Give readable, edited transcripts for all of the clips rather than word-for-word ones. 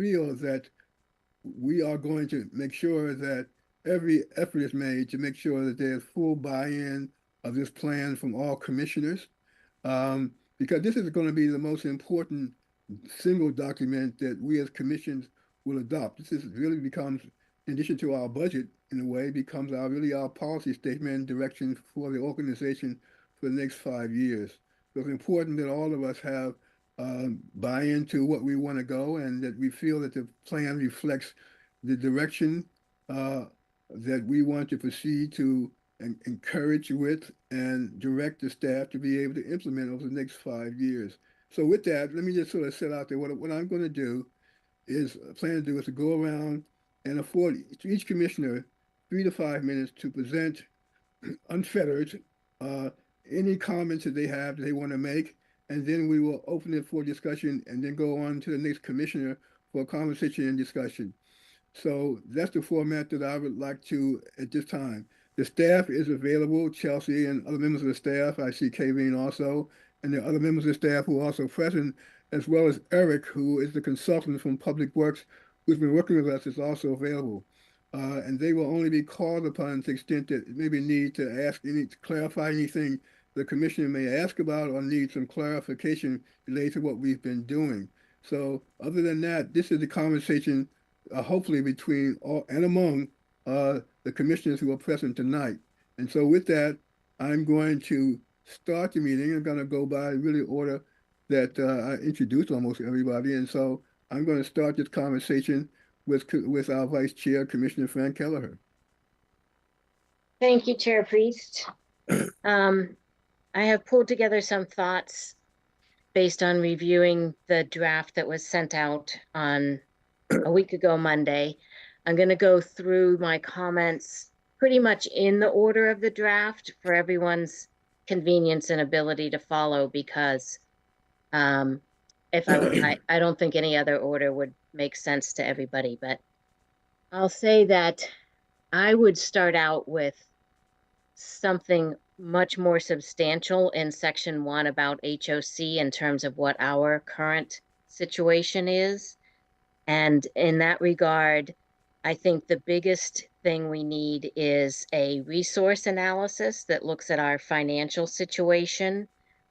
feel that we are going to make sure that every effort is made to make sure that there's full buy-in of this plan from all commissioners, because this is going to be the most important single document that we as commissions will adopt. This is really becomes, in addition to our budget, in a way, becomes our really our policy statement and direction for the organization for the next 5 years. So it's important that all of us have buy into what we want to go and that we feel that the plan reflects the direction uh, that we want to proceed to and encourage with and direct the staff to be able to implement over the next 5 years. So with that, let me just sort of set out there what I'm going to do is plan to do is to go around and afford to each commissioner 3 to 5 minutes to present unfettered uh, any comments that they have that they want to make, and then we will open it for discussion and then go on to the next commissioner for conversation and discussion. So that's the format that I would like to at this time. The staff is available, Chelsea and other members of the staff. I see Kayleen also, and there are other members of the staff who are also present, as well as Eric, who is the consultant from Public Works, who's been working with us, is also available. And they will only be called upon to the extent that maybe need to ask any, to clarify anything the commissioner may ask about or need some clarification related to what we've been doing. So other than that, this is the conversation hopefully between all and among the commissioners who are present tonight. And so with that, I'm going to start the meeting. I'm going to go by really order that I introduced almost everybody. And so I'm going to start this conversation with our Vice Chair, Commissioner Frank Kelleher. Thank you, Chair Priest. I have pulled together some thoughts based on reviewing the draft that was sent out on a week ago Monday. I'm going to go through my comments pretty much in the order of the draft for everyone's convenience and ability to follow, because if I don't think any other order would make sense to everybody. But I'll say that I would start out with something much more substantial in section 1 about HOC in terms of what our current situation is. And in that regard, I think the biggest thing we need is a resource analysis that looks at our financial situation,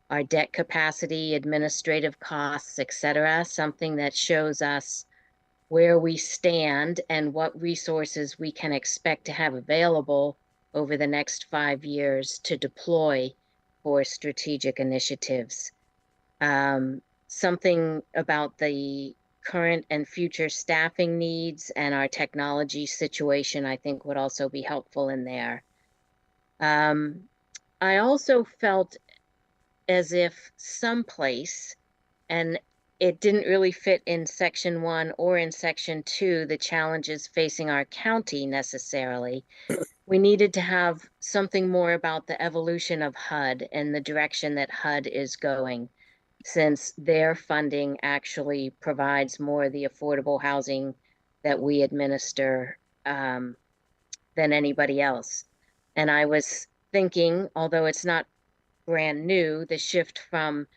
our debt capacity, administrative costs, et cetera, something that shows us where we stand and what resources we can expect to have available over the next 5 years to deploy for strategic initiatives. Something about the current and future staffing needs and our technology situation, I think, would also be helpful in there. I also felt as if someplace, and it didn't really fit in section 1 or in section 2, the challenges facing our county necessarily. We needed to have something more about the evolution of HUD and the direction that HUD is going, since their funding actually provides more of the affordable housing that we administer than anybody else. And I was thinking, although it's not brand new, the shift from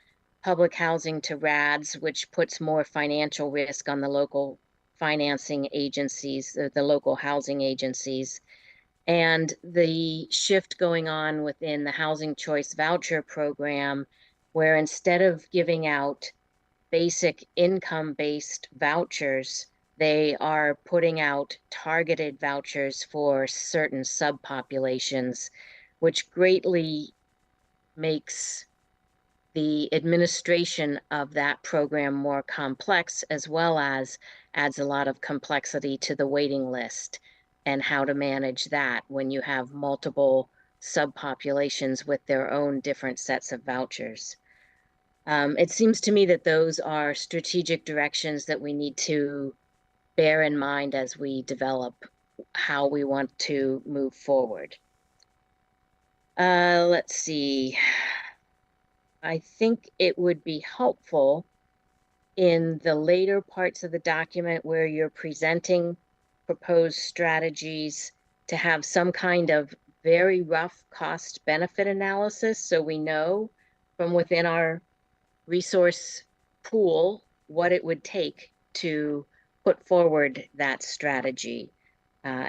public housing to RADs, which puts more financial risk on the local financing agencies, the local housing agencies, and the shift going on within the Housing Choice Voucher Program, where instead of giving out basic income-based vouchers, they are putting out targeted vouchers for certain subpopulations, which greatly makes the administration of that program more complex, as well as adds a lot of complexity to the waiting list and how to manage that when you have multiple subpopulations with their own different sets of vouchers. It seems to me that those are strategic directions that we need to bear in mind as we develop how we want to move forward. Let's see. I think it would be helpful in the later parts of the document where you're presenting proposed strategies to have some kind of very rough cost benefit analysis, so we know from within our resource pool what it would take to put forward that strategy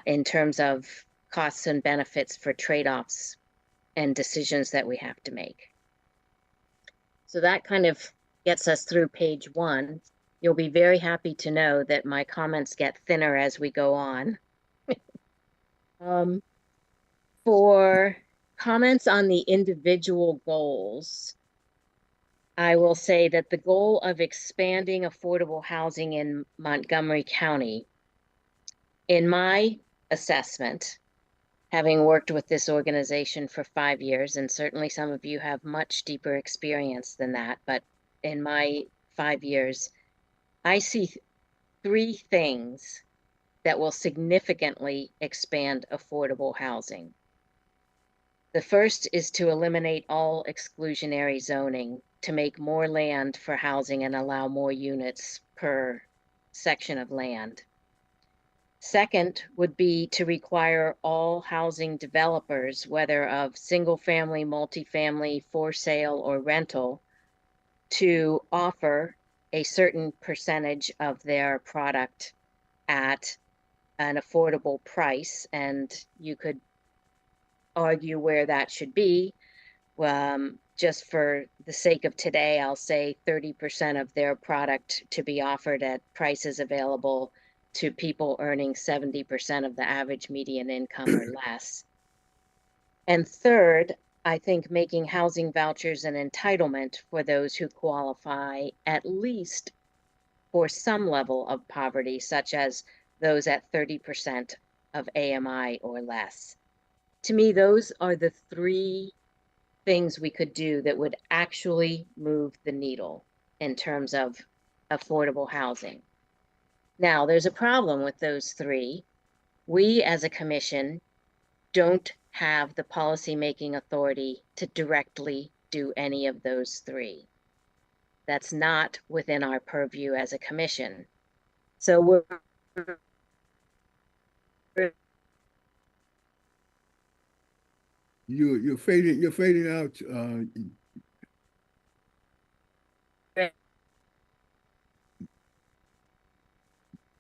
in terms of costs and benefits for trade-offs and decisions that we have to make. So that kind of gets us through page 1. You'll be very happy to know that my comments get thinner as we go on. For comments on the individual goals, I will say that the goal of expanding affordable housing in Montgomery County, in my assessment, having worked with this organization for 5 years, and certainly some of you have much deeper experience than that, but in my 5 years, I see 3 things that will significantly expand affordable housing. The first is to eliminate all exclusionary zoning to make more land for housing and allow more units per section of land. Second would be to require all housing developers, whether of single family, multifamily, for sale, or rental, to offer a certain percentage of their product at an affordable price. And you could argue where that should be. Just for the sake of today, I'll say 30% of their product to be offered at prices available to people earning 70% of the average median income or less. And third, I think making housing vouchers an entitlement for those who qualify at least for some level of poverty, such as those at 30% of AMI or less. To me, those are the 3 things we could do that would actually move the needle in terms of affordable housing. Now, there's a problem with those 3. We as a commission don't have the policymaking authority to directly do any of those 3. That's not within our purview as a commission. So we're You're fading out.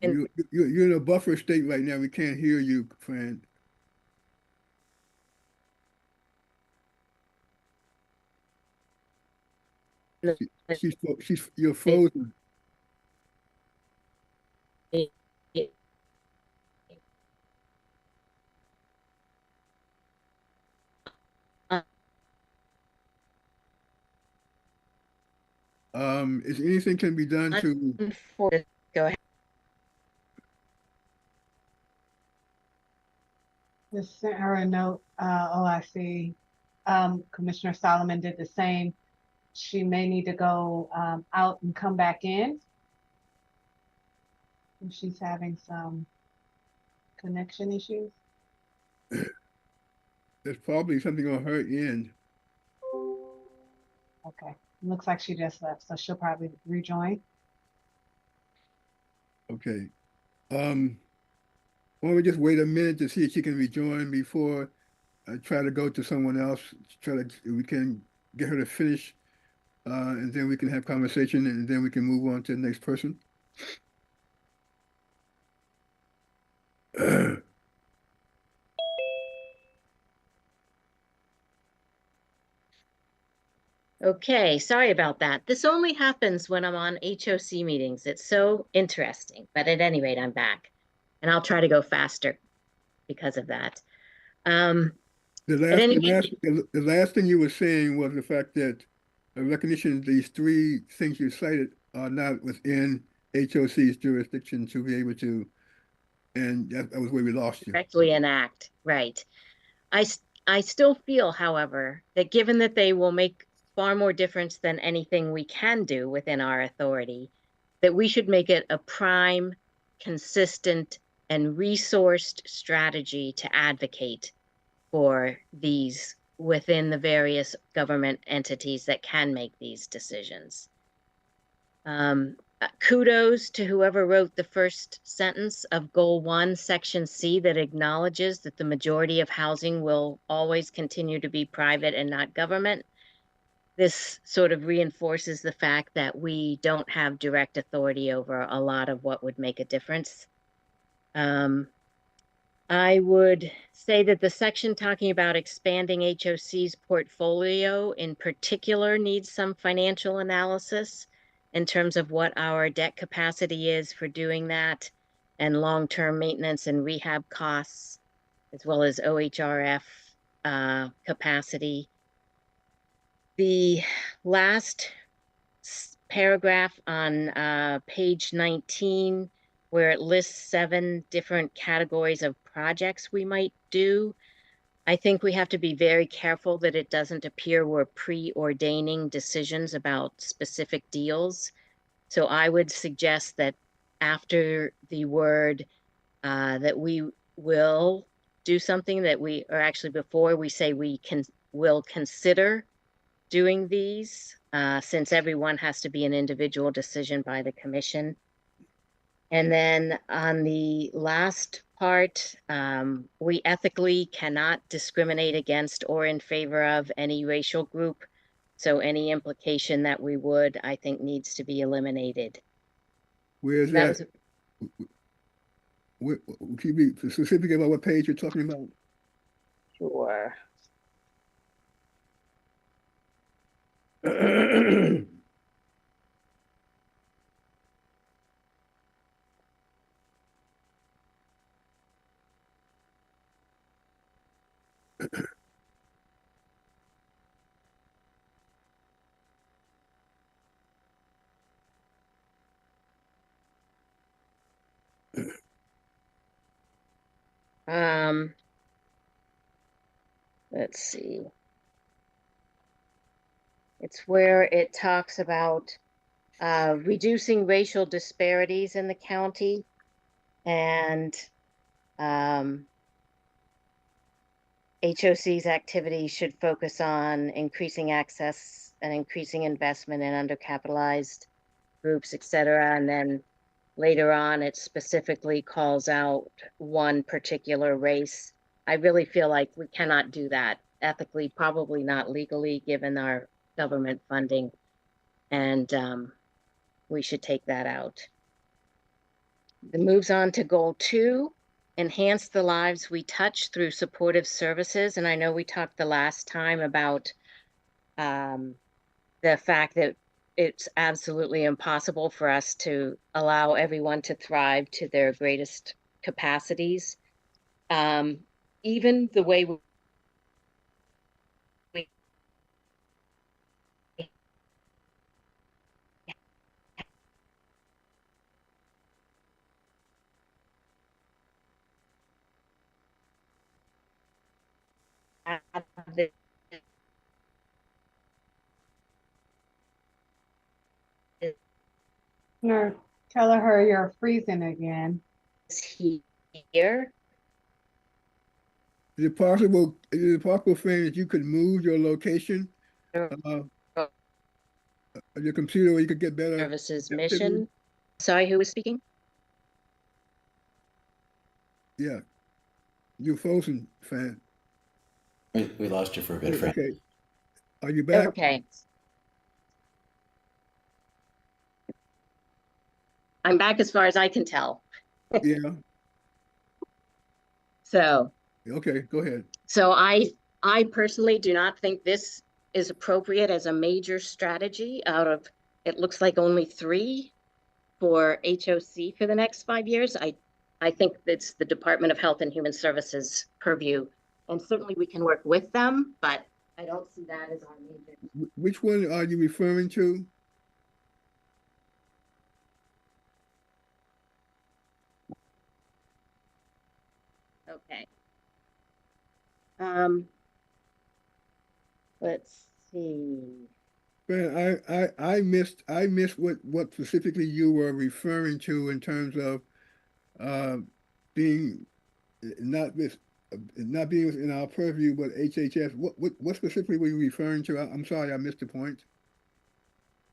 You're in a buffer state right now. We can't hear you, Fran. You're frozen. Is anything can be done to? Go ahead. Just sent her a note. OIC. Commissioner Solomon did the same. She may need to go out and come back in. And she's having some connection issues. There's probably something on her end. Okay. Looks like she just left, so she'll probably rejoin. Okay. Why don't we just wait a minute to see if she can rejoin before I try to go to someone else, we can get her to finish, and then we can have conversation, and then we can move on to the next person. Okay, sorry about that. This only happens when I'm on HOC meetings. It's so interesting, but at any rate, I'm back, and I'll try to go faster because of that. The last thing you were saying was the fact that a recognition of these 3 things you cited are not within HOC's jurisdiction to be able to, and that was where we lost you. Directly enact, right. I still feel, however, that given that they will make far more difference than anything we can do within our authority, that we should make it a prime, consistent, and resourced strategy to advocate for these within the various government entities that can make these decisions. Kudos to whoever wrote the first sentence of Goal 1, Section C, that acknowledges that the majority of housing will always continue to be private and not government. this sort of reinforces the fact that we don't have direct authority over a lot of what would make a difference. I would say that the section talking about expanding HOC's portfolio in particular needs some financial analysis in terms of what our debt capacity is for doing that, and long-term maintenance and rehab costs, as well as OHRF capacity. The last paragraph on page 19, where it lists 7 different categories of projects we might do, I think we have to be very careful that it doesn't appear we're preordaining decisions about specific deals. So I would suggest that after the word that we will do something, that we, or actually before we say will consider doing these, since everyone has to be an individual decision by the commission. And then on the last part, we ethically cannot discriminate against or in favor of any racial group. So any implication that we would, I think, needs to be eliminated. Where's That that? was Can you be specific about what page you're talking about? sure. Let's see. It's where it talks about reducing racial disparities in the county, and HOC's activities should focus on increasing access and increasing investment in undercapitalized groups, et cetera. And then later on, it specifically calls out one particular race. I really feel like we cannot do that ethically, probably not legally, given our government funding. And we should take that out. It moves on to goal 2, enhance the lives we touch through supportive services. And I know we talked the last time about the fact that it's absolutely impossible for us to allow everyone to thrive to their greatest capacities. Even the way we have this Commissioner Kelleher, you're freezing again. here. Is it possible, Fran, that you could move your location of your computer where you could get better? Services mission. Sorry, who was speaking? Yeah. You're frozen, Fran. We lost you for a bit, Fran. Okay. Are you back? Okay. I'm back as far as I can tell. Yeah. So, Okay, go ahead. so I personally do not think this is appropriate as a major strategy out of, it looks like only 3 for HOC for the next 5 years. I think it's the Department of Health and Human Services purview, and certainly we can work with them, but I don't see that as our major. Which one are you referring to? Okay. Let's see. Fran, I missed what specifically you were referring to in terms of being not being within our purview, but HHS. What specifically were you referring to? I'm sorry, I missed the point.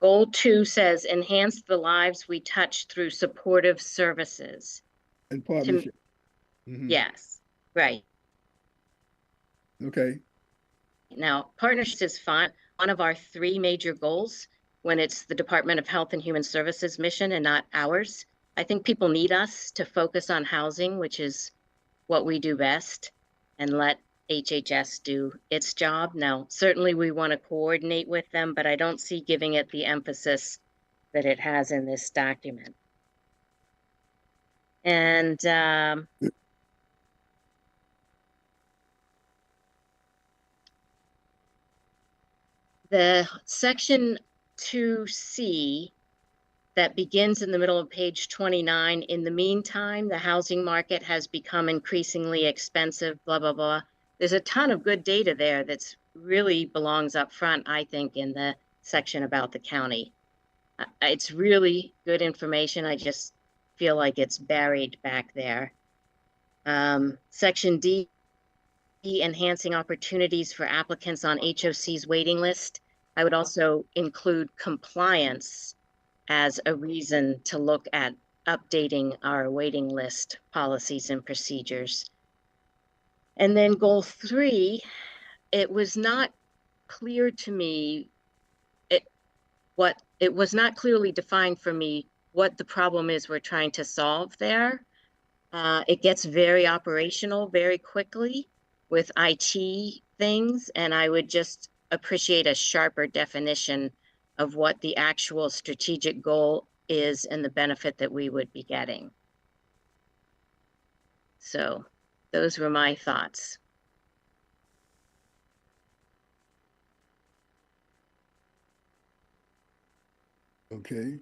Goal 2 says enhance the lives we touch through supportive services. And partnership. Mhm. Yes, right. Okay. Now, partnerships is fine. one of our three major goals when it's the Department of Health and Human Services mission and not ours. I think people need us to focus on housing, which is what we do best, and let HHS do its job. Now, certainly we want to coordinate with them, but I don't see giving it the emphasis that it has in this document. And the section 2C that begins in the middle of page 29, in the meantime, the housing market has become increasingly expensive, blah, blah, blah. There's a ton of good data there that's really belongs up front, I think, in the section about the county. It's really good information. I just feel like it's buried back there. Section D, enhancing opportunities for applicants on HOC's waiting list. I would also include compliance as a reason to look at updating our waiting list policies and procedures. And then goal 3, it was not clear to me, it was not clearly defined for me what the problem is we're trying to solve there. It gets very operational very quickly with IT things, and I would just appreciate a sharper definition of what the actual strategic goal is and the benefit that we would be getting. So those were my thoughts. Okay.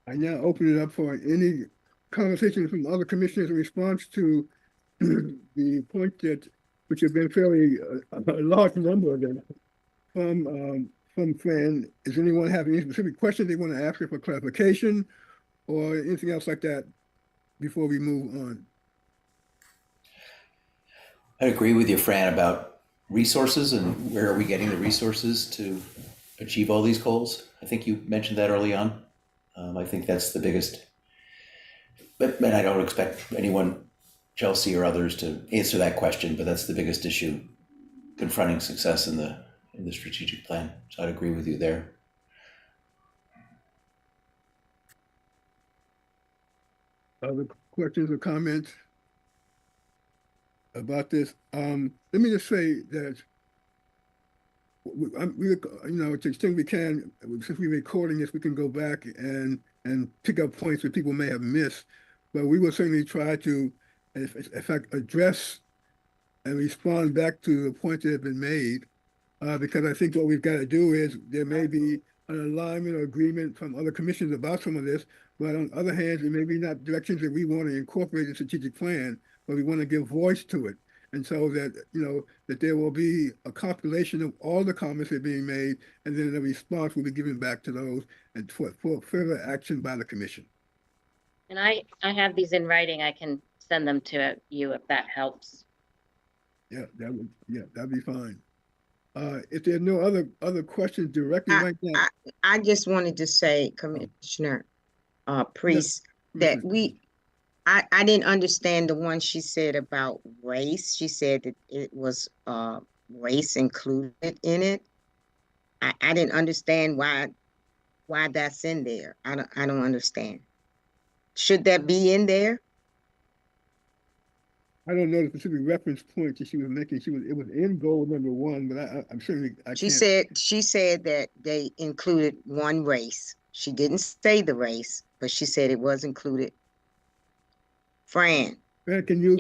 I now open it up for any conversation from other commissioners in response to the point that, which have been fairly a large number of them from Fran. Does anyone have any specific questions they want to ask her for clarification or anything else like that before we move on? I agree with you, Fran, about resources and where are we getting the resources to achieve all these goals. I think you mentioned that early on. I think that's the biggest, but I don't expect anyone, Chelsea or others, to answer that question, but that's the biggest issue confronting success in the strategic plan. So I'd agree with you there. Other questions or comments about this? Let me just say that you know, to the extent we can, since we're recording this, we can go back and pick up points that people may have missed. But we will certainly try to, in fact, address and respond back to the points that have been made. Because I think what we've got to do is there may be an alignment or agreement from other commissions about some of this, but on the other hand, it may be not directions that we want to incorporate in the strategic plan, but we want to give voice to it. And so that, you know, that there will be a compilation of all the comments that are being made, and then the response will be given back to those and for further action by the commission. And I have these in writing. I can send them to you if that helps. Yeah, that'd be fine. If there are no other questions directly right now. I just wanted to say, Commissioner Priest, that I didn't understand the one she said about race. She said that it was race included in it. I didn't understand why that's in there. I don't understand. Should that be in there? I don't know the specific reference point that she was making. It was in goal number 1, but I'm certainly She said that they included one race. She didn't say the race, but she said it was included. Fran, can you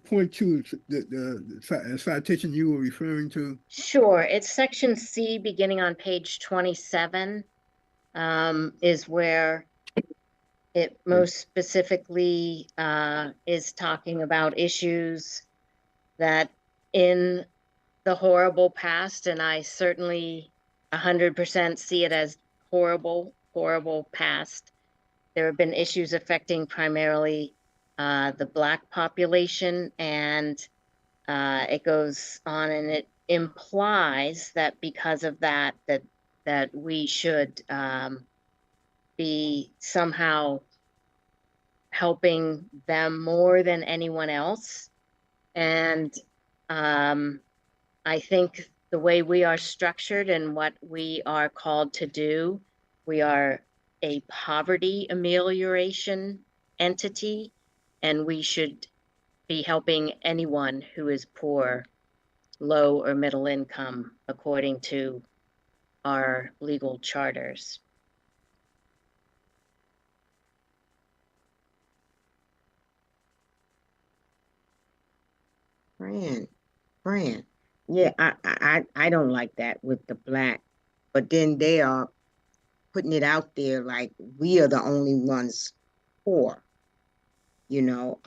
point to the citation you were referring to? Sure. It's section C beginning on page 27 is where it most specifically is talking about issues that in the horrible past, and I certainly 100% see it as horrible past. There have been issues affecting primarily the Black population, and it goes on and it implies that because of that we should be somehow helping them more than anyone else. And I think the way we are structured and what we are called to do, we are a poverty amelioration entity, and we should be helping anyone who is poor, low or middle income, according to our legal charters. Fran, yeah, I don't like that with the black, but then they are putting it out there like we are the only ones poor, you know,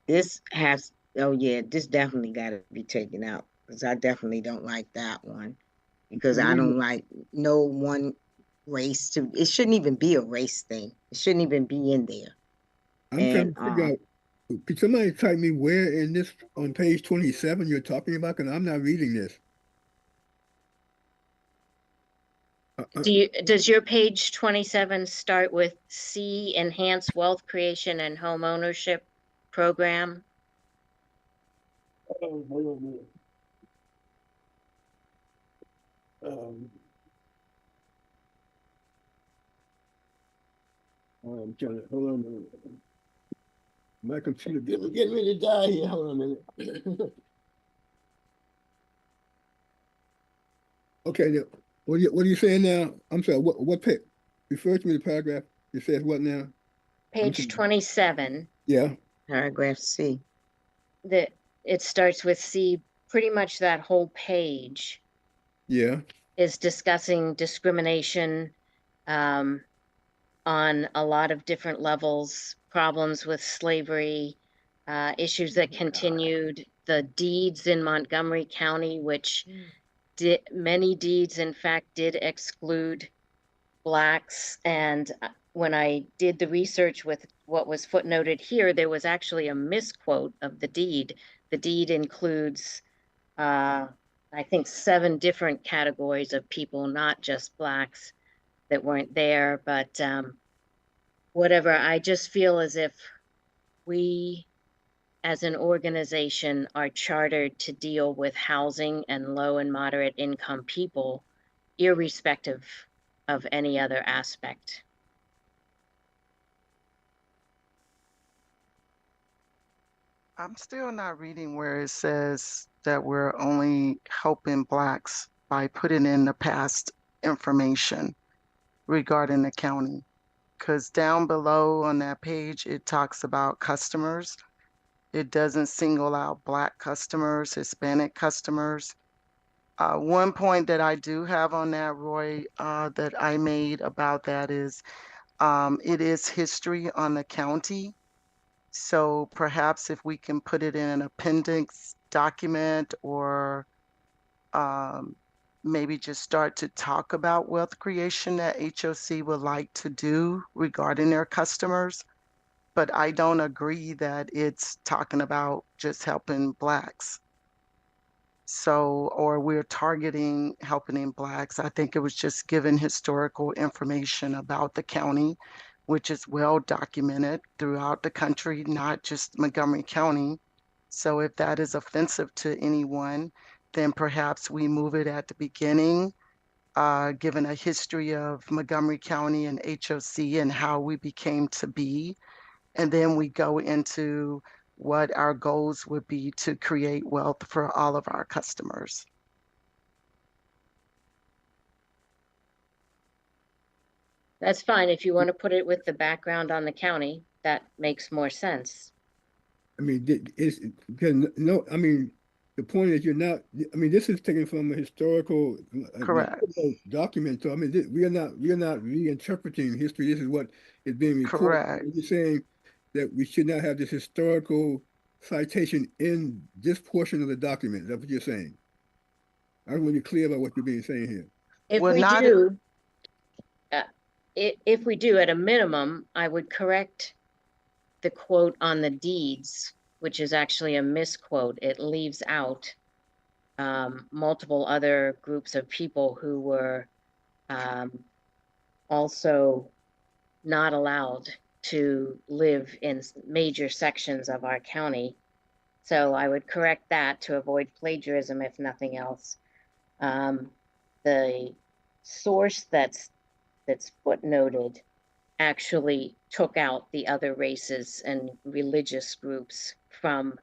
this has, oh yeah, this definitely gotta be taken out, because I definitely don't like that one, because Well, I wait a don't minute. like no one race to, it shouldn't even be a race thing. It shouldn't even be in there. I'm And trying to figure out, could somebody type me where in this, on page 27 you're talking about? Because I'm not reading this. Uh, Does your page 27 start with C, Enhance Wealth Creation and Home Ownership Program? oh, hold on a minute. Um, I'm trying to, hold on a minute. My computer getting ready to die here. Hold on a minute. Okay, now, what are you saying now? I'm sorry, what page? Refer to me the paragraph. It says what now? I'm Page sorry. 27, Yeah, paragraph C. it starts with C. Pretty much that whole page yeah. is discussing discrimination on a lot of different levels, problems with slavery, issues that continued, the deeds in Montgomery County, which many deeds, in fact, did exclude Blacks. And when I did the research with what was footnoted here, there was actually a misquote of the deed. The deed includes, I think, 7 different categories of people, not just Blacks that weren't there. But whatever, I just feel as if we as an organization are chartered to deal with housing and low and moderate income people, irrespective of any other aspect. I'm still not reading where it says that we're only helping Blacks by putting in the past information regarding the county. Because down below on that page, it talks about customers. It doesn't single out Black customers, Hispanic customers. One point that I do have on that, Roy, that I made about that is it is history on the county. So perhaps if we can put it in an appendix document or um, maybe just start to talk about wealth creation that HOC would like to do regarding their customers. But I don't agree that it's talking about just helping Blacks. So, or we're targeting helping Blacks. I think it was just given historical information about the county, which is well documented throughout the country, not just Montgomery County. So if that is offensive to anyone, then perhaps we move it at the beginning, given a history of Montgomery County and HOC and how we became to be. And then we go into what our goals would be to create wealth for all of our customers. That's fine. If you want to put it with the background on the county, that makes more sense. I mean, it's because no, I mean, the point is you're not. I mean, this is taken from a historical Correct. document. So I mean, we are not reinterpreting history. This is what is being recorded. Correct. You're saying that we should not have this historical citation in this portion of the document. Is that what you're saying? I want to be clear about what you're being saying here. If Well, we not do, if we do, at a minimum, I would correct the quote on the deeds, which is actually a misquote. It leaves out multiple other groups of people who were also not allowed to live in major sections of our county. So I would correct that to avoid plagiarism, if nothing else. The source that's footnoted actually took out the other races and religious groups from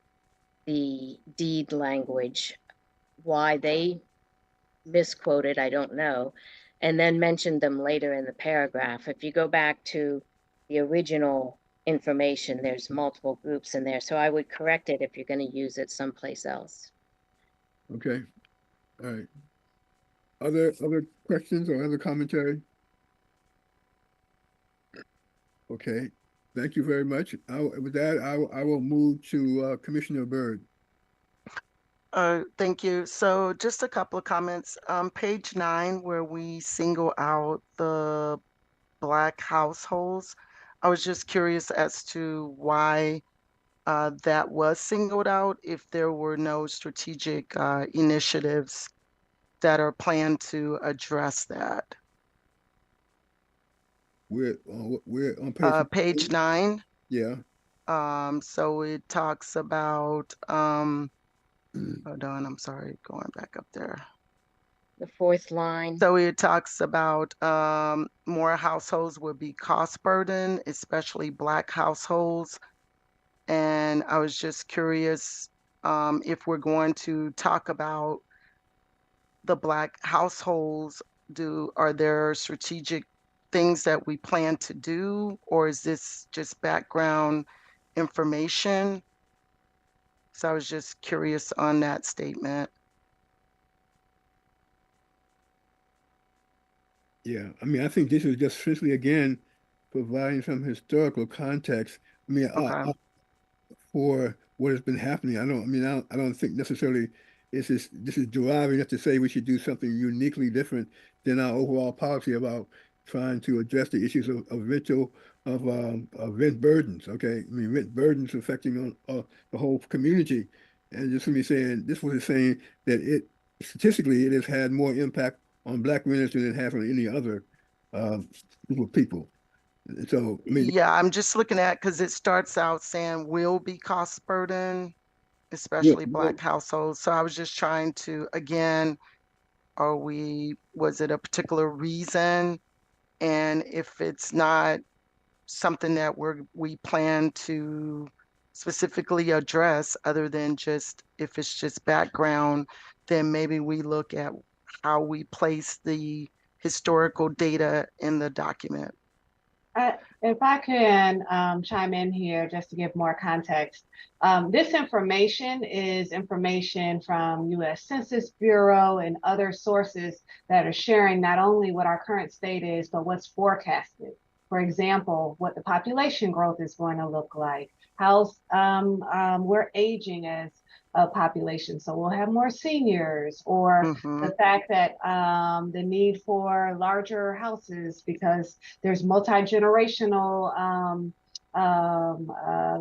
the deed language. Why they misquoted, I don't know, and then mentioned them later in the paragraph. If you go back to the original information, there's multiple groups in there. So I would correct it if you're going to use it someplace else. Okay, all right. Other questions or other commentary? Okay, thank you very much. With that, I will move to Commissioner Byrd. Thank you. So just a couple of comments. Page 9, where we single out the Black households, I was just curious as to why that was singled out, if there were no strategic initiatives that are planned to address that. We're on page. Page 9. Yeah. So it talks about, hold on, I'm sorry, going back up there. The fourth line. So it talks about more households will be cost burden, especially Black households. And I was just curious if we're going to talk about the Black households, are there strategic things that we plan to do, or is this just background information? So I was just curious on that statement. Yeah, I mean, I think this is just simply again providing some historical context. I mean, Okay. for what has been happening. I don't think necessarily this is deriving enough to say we should do something uniquely different than our overall policy about trying to address the issues of rent burdens. Okay, I mean, rent burdens affecting the whole community, and just me saying this was saying that statistically it has had more impact on Black renters than it has on any other group of people. So, I mean, Yeah, I'm just looking at, because it starts out saying will be cost burden, yeah, especially Black households. So I was just trying to, again, was it a particular reason? And if it's not something that we plan to specifically address, other than just, if it's just background, then maybe we look at how we place the historical data in the document. If I can chime in here just to give more context, this information is information from U.S. Census Bureau and other sources that are sharing not only what our current state is, but what's forecasted. For example, what the population growth is going to look like, how we're aging as a population, so we'll have more seniors, or the fact that the need for larger houses because there's multi-generational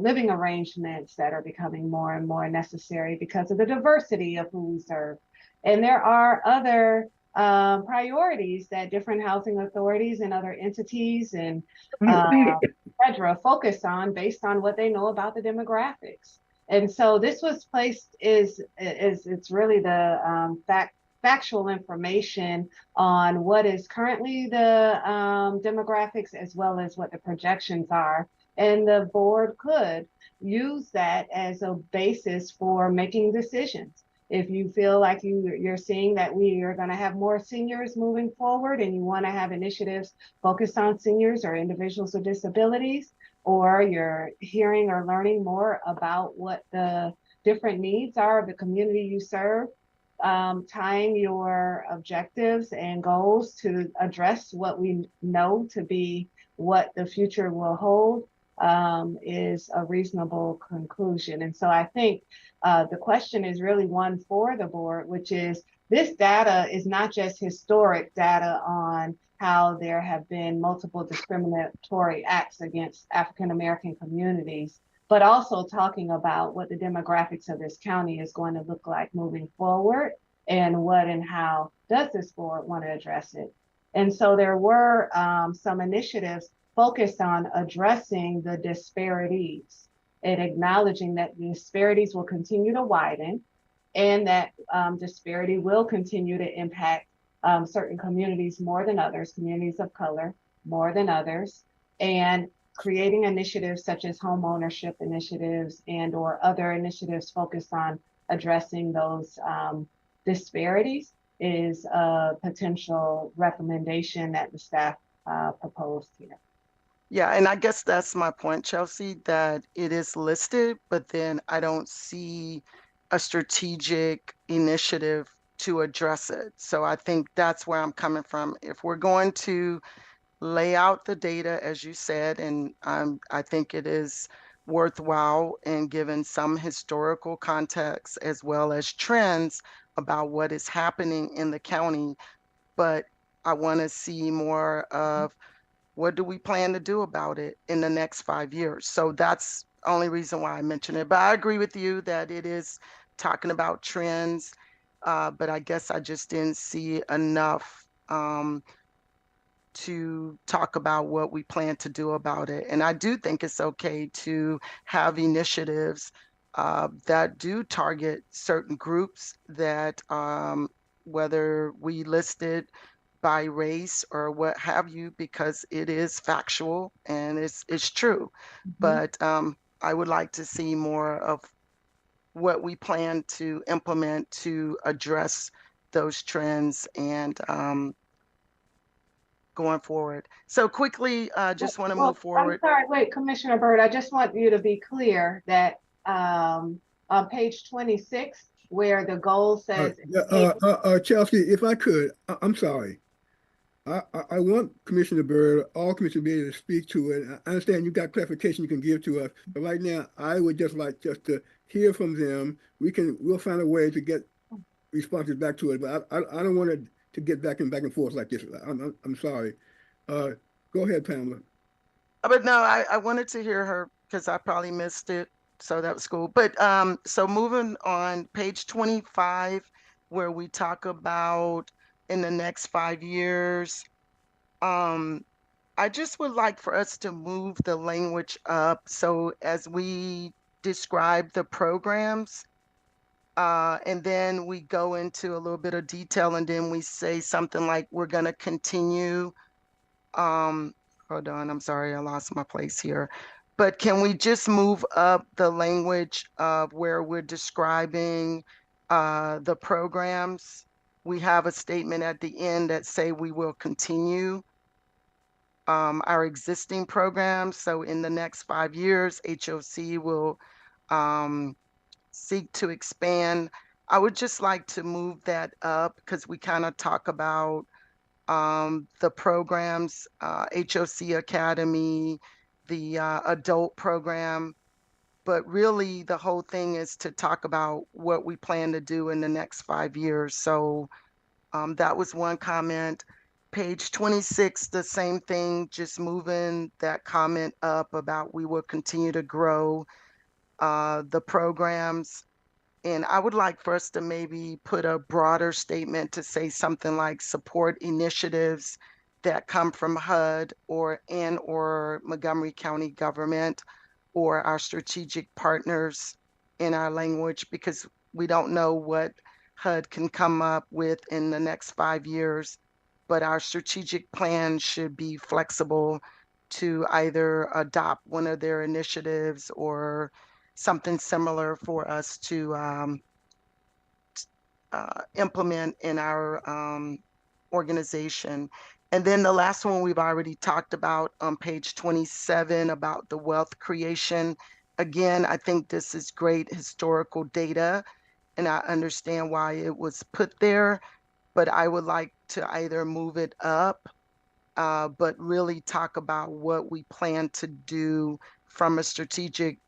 living arrangements that are becoming more and more necessary because of the diversity of who we serve. And there are other priorities that different housing authorities and other entities and etc. focus on based on what they know about the demographics. And so this was placed it's really the factual information on what is currently the demographics as well as what the projections are. And the board could use that as a basis for making decisions. If you feel like you're seeing that we are going to have more seniors moving forward and you want to have initiatives focused on seniors or individuals with disabilities, or you're hearing or learning more about what the different needs are of the community you serve, tying your objectives and goals to address what we know to be what the future will hold is a reasonable conclusion. And so I think the question is really one for the board, which is this data is not just historic data on how there have been multiple discriminatory acts against African-American communities, but also talking about what the demographics of this county is going to look like moving forward and what and how does this board want to address it. And so there were some initiatives focused on addressing the disparities and acknowledging that the disparities will continue to widen and that disparity will continue to impact certain communities more than others, communities of color more than others, and creating initiatives such as home ownership initiatives and or other initiatives focused on addressing those disparities is a potential recommendation that the staff proposed here. Yeah, and I guess that's my point, Chelsea, that it is listed, but then I don't see a strategic initiative to address it. So I think that's where I'm coming from. If we're going to lay out the data, as you said, and I think it is worthwhile and given some historical context as well as trends about what is happening in the county, but I want to see more of what do we plan to do about it in the next 5 years. So that's the only reason why I mention it. But I agree with you that it is talking about trends, but I guess I just didn't see enough to talk about what we plan to do about it. And I do think it's okay to have initiatives that do target certain groups that whether we listed by race or what have you, because it is factual and it's true. But I would like to see more of what we plan to implement to address those trends and going forward. So quickly, just want to Well, move forward. I'm sorry, wait, Commissioner Byrd, I just want you to be clear that on page 26, where the goal says, Chelsea, if I could, I'm sorry. I want Commissioner Byrd, all commissioners to be able to speak to it. I understand you got clarification you can give to us, but right now I would just like just to hear from them. We'll find a way to get responses back to it, but I don't want to get back and forth like this. I'm sorry. Go ahead, Pamela. But no, I wanted to hear her because I probably missed it. So that was cool. But so moving on, page 25, where we talk about in the next 5 years, I just would like for us to move the language up. So as we describe the programs, and then we go into a little bit of detail, and then we say something like we're going to continue. Hold on, I'm sorry, I lost my place here. But can we just move up the language of where we're describing the programs? We have a statement at the end that say we will continue our existing programs. So in the next 5 years, HOC will seek to expand. I would just like to move that up because we kind of talk about the programs, HOC Academy, the adult program, but really the whole thing is to talk about what we plan to do in the next 5 years. So that was one comment. Page 26, the same thing, just moving that comment up about we will continue to grow the programs. And I would like for us to maybe put a broader statement to say something like support initiatives that come from HUD or Montgomery County government or our strategic partners in our language, because we don't know what HUD can come up with in the next 5 years, but our strategic plan should be flexible to either adopt one of their initiatives or something similar for us to implement in our organization. And then the last one we've already talked about on page 27 about the wealth creation. Again, I think this is great historical data, and I understand why it was put there, but I would like to either move it up, but really talk about what we plan to do from a strategic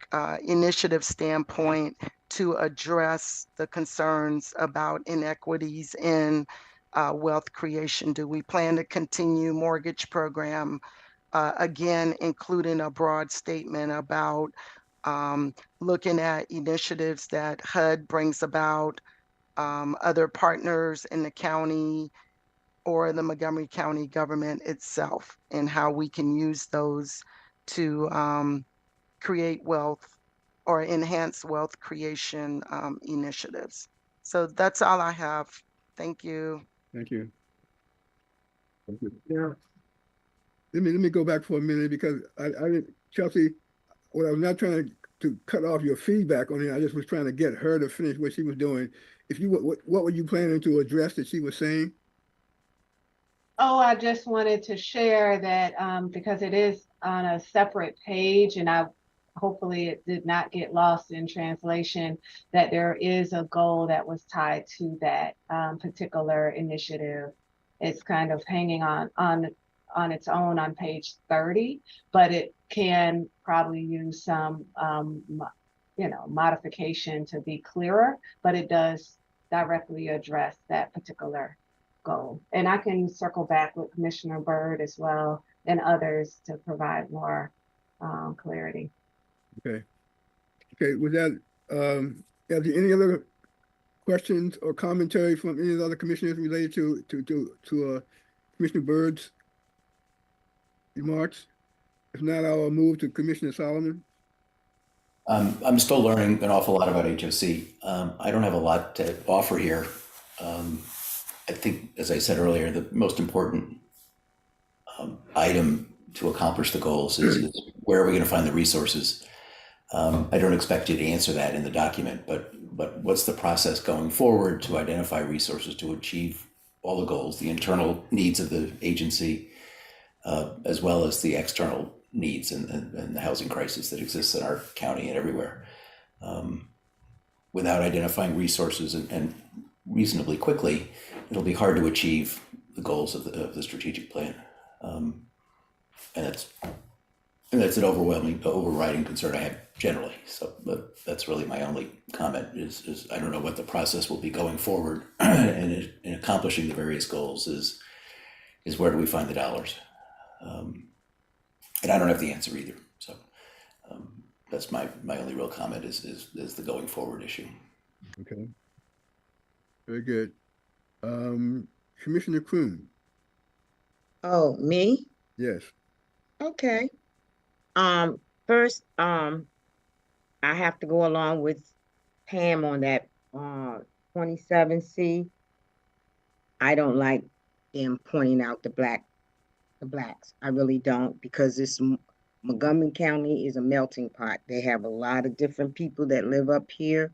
initiative standpoint to address the concerns about inequities in wealth creation. Do we plan to continue mortgage program? Again, including a broad statement about looking at initiatives that HUD brings about, other partners in the county or the Montgomery County government itself, and how we can use those to create wealth or enhance wealth creation initiatives. So that's all I have. Thank you. Thank you. Thank you. Yeah. Let me go back for a minute because I didn't, Chelsea, what I was not trying to cut off your feedback on it, I just was trying to get her to finish what she was doing. If you, what were you planning to address that she was saying? Oh, I just wanted to share that because it is on a separate page and hopefully it did not get lost in translation, that there is a goal that was tied to that particular initiative. It's kind of hanging on its own on page 30, but it can probably use some modification to be clearer, but it does directly address that particular goal. And I can circle back with Commissioner Byrd as well and others to provide more clarity. Okay. Okay, with that, are there any other questions or commentary from any of the other commissioners related to Commissioner Byrd's remarks? If not, I'll move to Commissioner Solomon. I'm still learning an awful lot about HOC. I don't have a lot to offer here. I think, as I said earlier, the most important item to accomplish the goals is where are we going to find the resources? I don't expect you to answer that in the document, but what's the process going forward to identify resources to achieve all the goals, the internal needs of the agency, as well as the external needs and the housing crisis that exists in our county and everywhere. Without identifying resources and reasonably quickly, it'll be hard to achieve the goals of the strategic plan. And that's an overriding concern I have generally. So, but that's really my only comment is I don't know what the process will be going forward and in accomplishing the various goals is where do we find the dollars? And I don't have the answer either. So that's my only real comment is the going forward issue. Okay. Very good. Commissioner Kroon. Oh, me? Yes. Okay. First, I have to go along with Pam on that 27C. I don't like them pointing out the blacks. I really don't, because Montgomery County is a melting pot. They have a lot of different people that live up here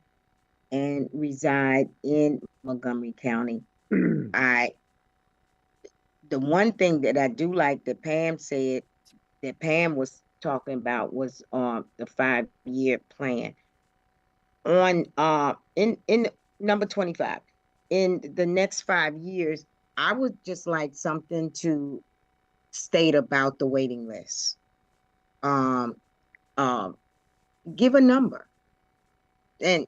and reside in Montgomery County. The one thing that I do like that Pam said, that Pam was talking about was the 5-year plan. On in number 25, in the next 5 years, I would just like something to state about the waiting list. Give a number, and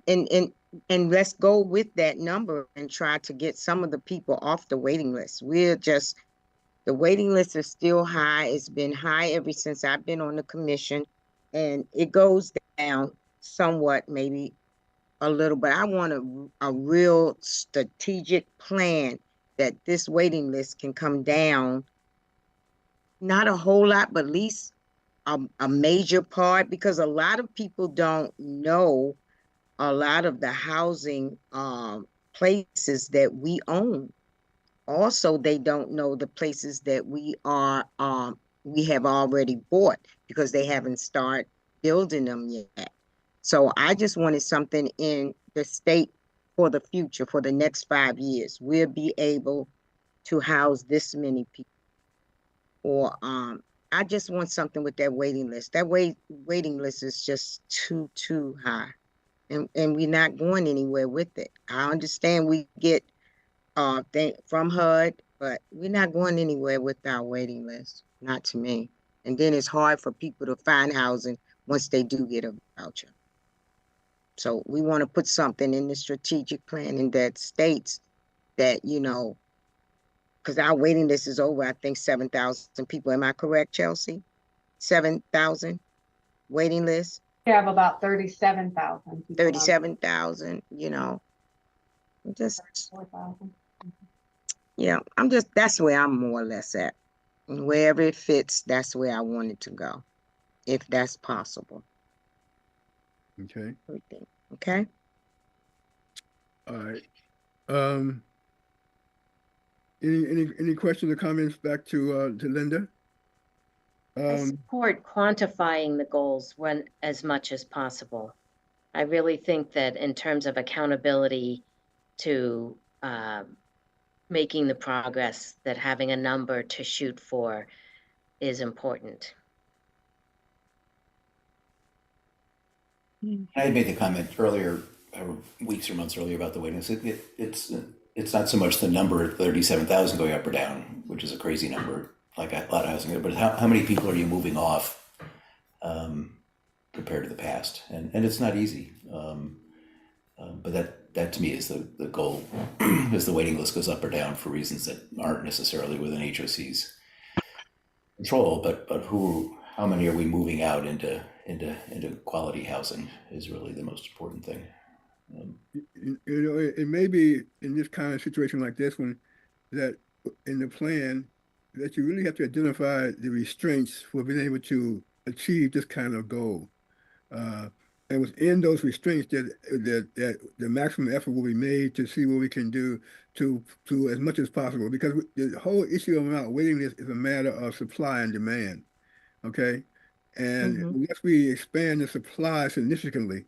let's go with that number and try to get some of the people off the waiting list. The waiting list is still high. It's been high ever since I've been on the commission, and it goes down somewhat, maybe a little, but I want a real strategic plan that this waiting list can come down. Not a whole lot, but at least a major part, because a lot of people don't know a lot of the housing places that we own. Also, they don't know the places that we have already bought because they haven't started building them yet. So I just wanted something in the state for the future, for the next 5 years. We'll be able to house this many people. Or I just want something with that waiting list. That waiting list is just too high. And we're not going anywhere with it. I understand we get from HUD, but we're not going anywhere with our waiting list, not to me. And then it's hard for people to find housing once they do get a voucher. So we want to put something in the strategic plan that states that, because our waiting list is over, I think 7,000 people. Am I correct, Chelsea? 7,000 waiting list? We have about 37,000. 37,000, just 4,000. Yeah, that's where I'm more or less at. And wherever it fits, that's where I want it to go, if that's possible. Okay, everything, okay? all right. Um, any questions or comments back to Linda? I Um, support quantifying the goals when as much as possible. I really think that in terms of accountability to making the progress, that having a number to shoot for is important. I had made the comment earlier, weeks or months earlier about the waiting list. It's not so much the number 37,000 going up or down, which is a crazy number, like a lot of housing, but how many people are you moving off compared to the past? And it's not easy. But that to me is the goal, as the waiting list goes up or down for reasons that aren't necessarily within HOC's control, but how many are we moving out into quality housing is really the most important thing. it may be in this kind of situation like this one that in the plan that you really have to identify the restraints for being able to achieve this kind of goal. Uh, and within those restraints that the maximum effort will be made to see what we can do to as much as possible, because the whole issue about waiting list is a matter of supply and demand. Okay. And Mhm. unless we expand the supply significantly,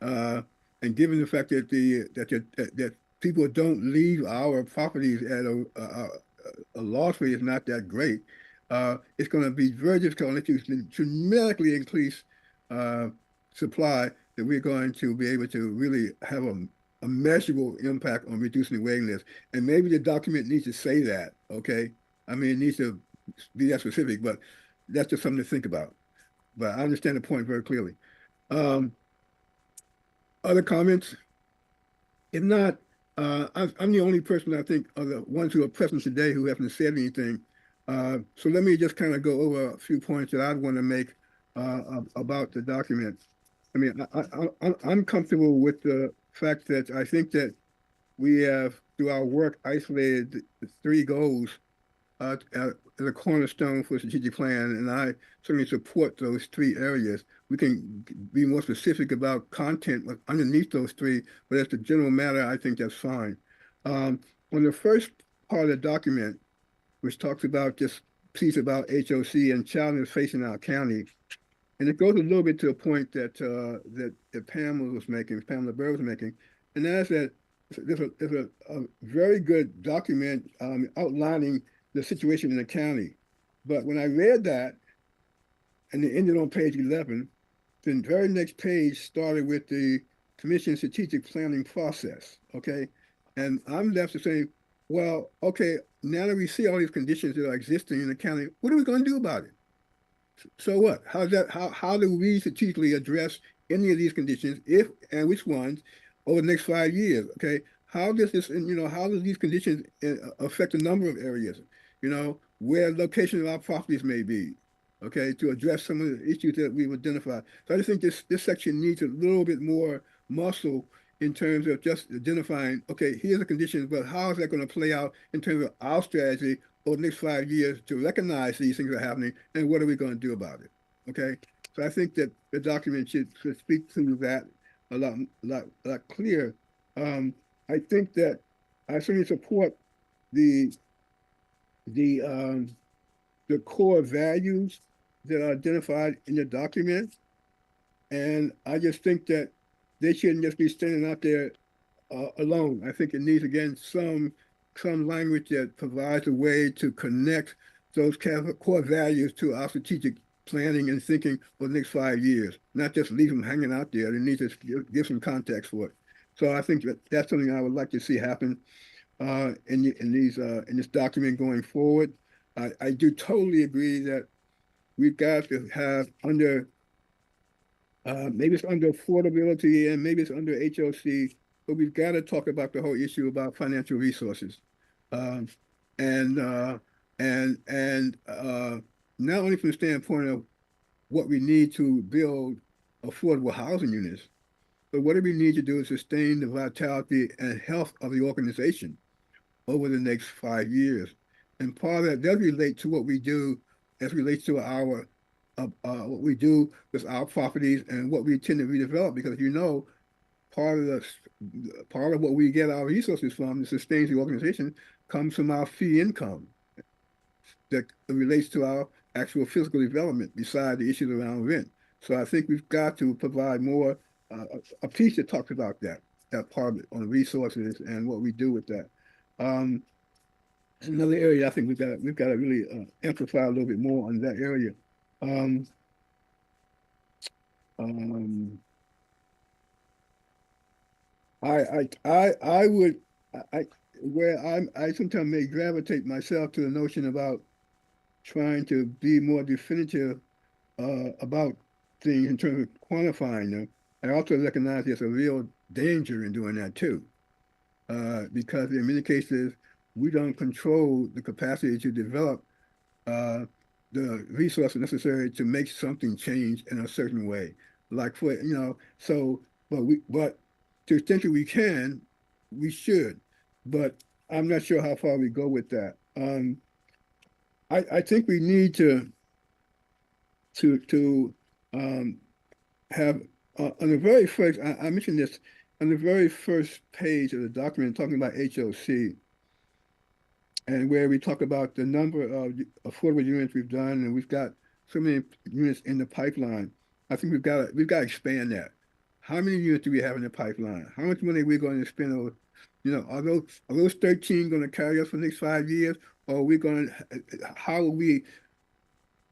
uh, and given the fact that that people don't leave our properties at a loss rate is not that great, it's going to be very difficult unless you dramatically increase uh, supply that we're going to be able to really have a measurable impact on reducing the waiting list. And maybe the document needs to say that, okay? I mean, it needs to be that specific, but that's just something to think about. But I understand the point very clearly. Um, Other comments? If not, I'm the only person I think of the ones who are present today who haven't said anything. So let me just kind of go over a few points that I'd want to make about the document. I mean, I'm comfortable with the fact that I think that we have, through our work, isolated the three goals as a cornerstone for a strategic plan, and I certainly support those three areas. We can be more specific about content underneath those three, but as the general matter, I think that's fine. On the first part of the document, which talks about this piece about HOC and challenges facing our county, and it goes a little bit to a point that Pamela Burr was making, and that's that there's a very good document outlining the situation in the county. But when I read that, and it ended on page 11, the very next page started with the commission strategic planning process, okay? And I'm left to say, well, okay, now that we see all these conditions that are existing in the county, what are we going to do about it? So what? How do we strategically address any of these conditions, if and which ones, over the next 5 years? Okay, how does this, how do these conditions affect a number of areas? Where location of our properties may be. Okay, to address some of the issues that we've identified. So I just think this section needs a little bit more muscle in terms of just identifying, okay, here's the conditions, but how is that going to play out in terms of our strategy over the next 5 years to recognize these things are happening, and what are we going to do about it? Okay, so I think that the document should speak to that a lot clearer. I think that I certainly support the the um, the core values that are identified in the document, and I just think that they shouldn't just be standing out there alone. I think it needs, again, some language that provides a way to connect those core values to our strategic planning and thinking for the next 5 years, not just leave them hanging out there. They need to give some context for it. So I think that that's something I would like to see happen in this document going forward. I do totally agree that we've got to have maybe it's under affordability and maybe it's under HOC, but we've got to talk about the whole issue about financial resources. Um, and uh, and not only from the standpoint of what we need to build affordable housing units, but what do we need to do to sustain the vitality and health of the organization over the next 5 years. And part of that does relate to what we do as relates to our what we do with our properties and what we tend to redevelop, because part of part of what we get our resources from that sustains the organization comes from our fee income that relates to our actual physical development beside the issues around rent. So I think we've got to provide more, a piece that talks about that part of it on resources and what we do with that. Another area I think we've got to really amplify a little bit more on that area. Um, um, I would, I, where I sometimes may gravitate myself to the notion about trying to be more definitive about things in terms of quantifying them. I also recognize there's a real danger in doing that too, because in many cases we don't control the capacity to develop uh, the resources necessary to make something change in a certain way. Like for so but to the extent that we can, we should. But I'm not sure how far we go with that. I think we need to um, have on the very first. I mentioned this on the very first page of the document talking about HOC, and where we talk about the number of affordable units we've done, and we've got so many units in the pipeline. I think we've got to expand that. How many units do we have in the pipeline? How much money are we going to spend over, are those 13 going to carry us for the next 5 years? Or are we going to, how will we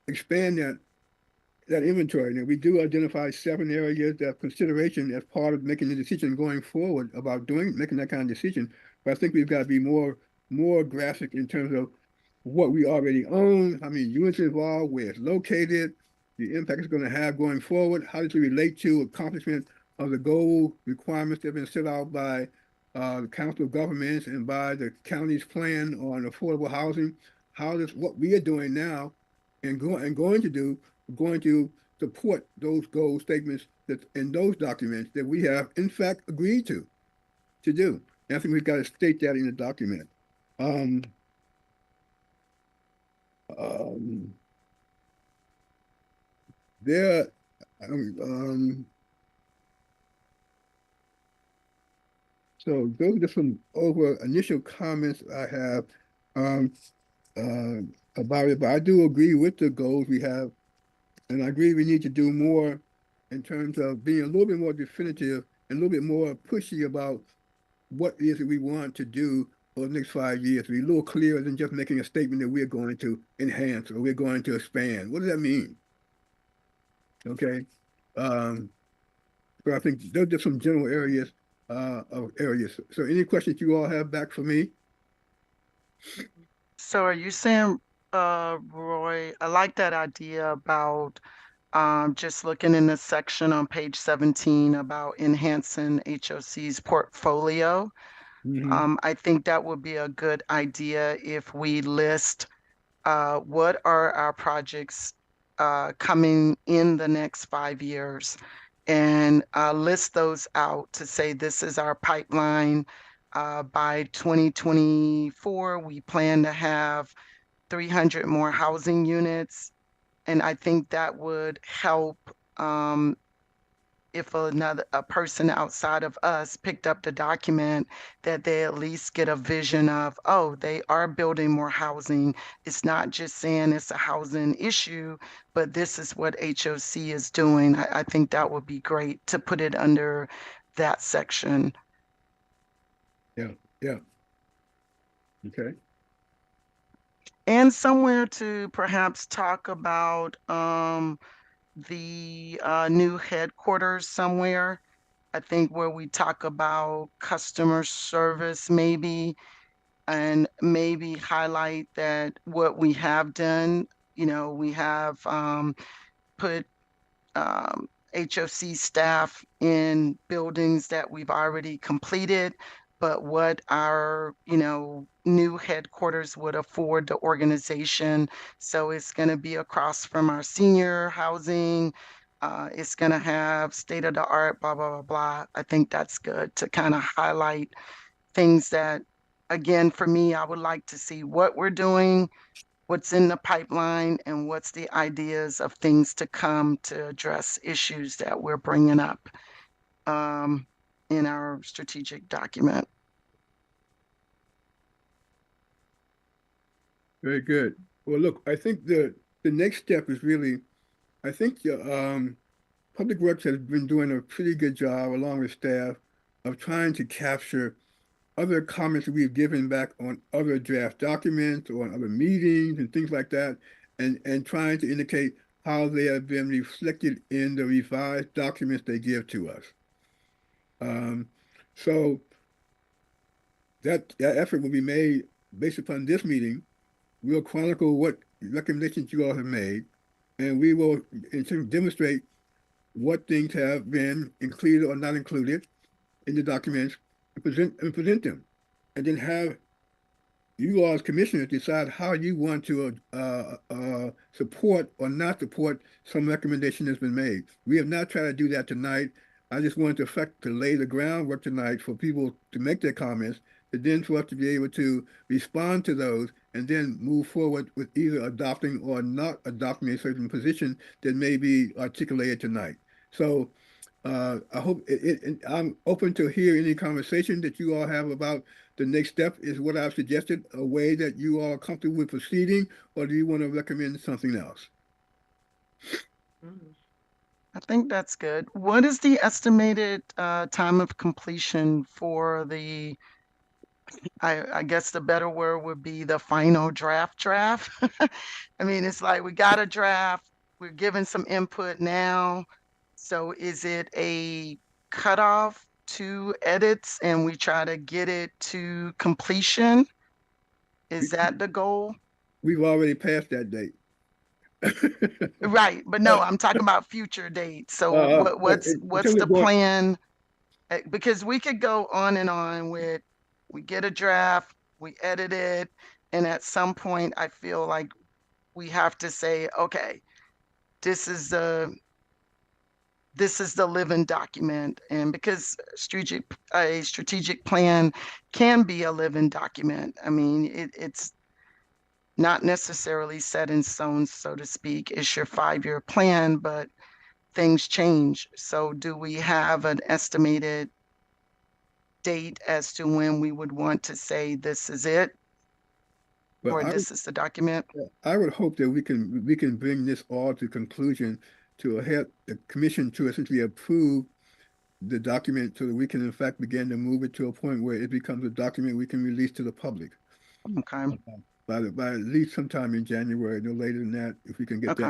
expand that inventory? Now, we do identify 7 areas that consideration as part of making the decision going forward about making that kind of decision. But I think we've got to be more graphic in terms of what we already own, how many units involved, where it's located, the impact it's going to have going forward, how does it relate to accomplishment of the goal requirements that have been set out by the Council of Governments and by the county's plan on affordable housing. How does what we are doing now and going to do going to support those goal statements that in those documents that we have in fact agreed to do. And I think we've got to state that in the document. Um, um, there, so those are some initial comments I have about it, but I do agree with the goals we have, and I agree we need to do more in terms of being a little bit more definitive and a little bit more pushy about what it is that we want to do for the next 5 years. Be a little clearer than just making a statement that we're going to enhance or we're going to expand. What does that mean? Okay. So I think those are just some general areas of areas. So any questions you all have back for me? So are you saying, Roy, I like that idea about just looking in the section on page 17 about enhancing HOC's portfolio. Mhm. I think that would be a good idea if we list what are our projects coming in the next 5 years and list those out to say this is our pipeline. By 2024, we plan to have 300 more housing units. And I think that would help if a person outside of us picked up the document, that they at least get a vision of, oh, they are building more housing. It's not just saying it's a housing issue, but this is what HOC is doing. I think that would be great to put it under that section. Yeah, yeah. Okay. And somewhere to perhaps talk about the new headquarters somewhere. I think where we talk about customer service maybe, and maybe highlight that what we have done, we have put HOC staff in buildings that we've already completed, but what our, new headquarters would afford the organization. So it's going to be across from our senior housing. It's going to have state of the art, blah, blah, blah, blah. I think that's good to kind of highlight things that, again, for me, I would like to see what we're doing, what's in the pipeline and what's the ideas of things to come to address issues that we're bringing up in our strategic document. Very good. Well, look, I think the next step is really, I think Public Works has been doing a pretty good job along with staff of trying to capture other comments that we've given back on other draft documents or on other meetings and things like that, and trying to indicate how they have been reflected in the revised documents they give to us. So that effort will be made based upon this meeting. We'll chronicle what recommendations you all have made, and we will demonstrate what things have been included or not included in the documents and present them, and then have you all as commissioners decide how you want to support or not support some recommendation that's been made. We have not tried to do that tonight. I just wanted to lay the groundwork tonight for people to make their comments, and then for us to be able to respond to those and then move forward with either adopting or not adopting a certain position that may be articulated tonight. So I hope I'm open to hear any conversation that you all have about the next step. Is what I've suggested a way that you all are comfortable with proceeding, or do you want to recommend something else? I think that's good. What is the estimated time of completion for the, I guess the better word would be the final draft? I mean, it's like we got a draft, we're giving some input now. So is it a cutoff to edits and we try to get it to completion? Is that the goal? We've already passed that date. Right, but no, I'm talking about future dates. So what's the plan? Because we could go on and on with, we get a draft, we edit it, and at some point I feel like we have to say, okay, this is the living document. And because a strategic plan can be a living document. I mean, it's not necessarily set in stone, so to speak. It's your 5-year plan, but things change. So do we have an estimated date as to when we would want to say this is it? Well, or this is the document? I would hope that we can bring this all to conclusion to help the commission to essentially approve the document so that we can in fact begin to move it to a point where it becomes a document we can release to the public. Okay. By at least sometime in January, no later than that, if we can get Okay.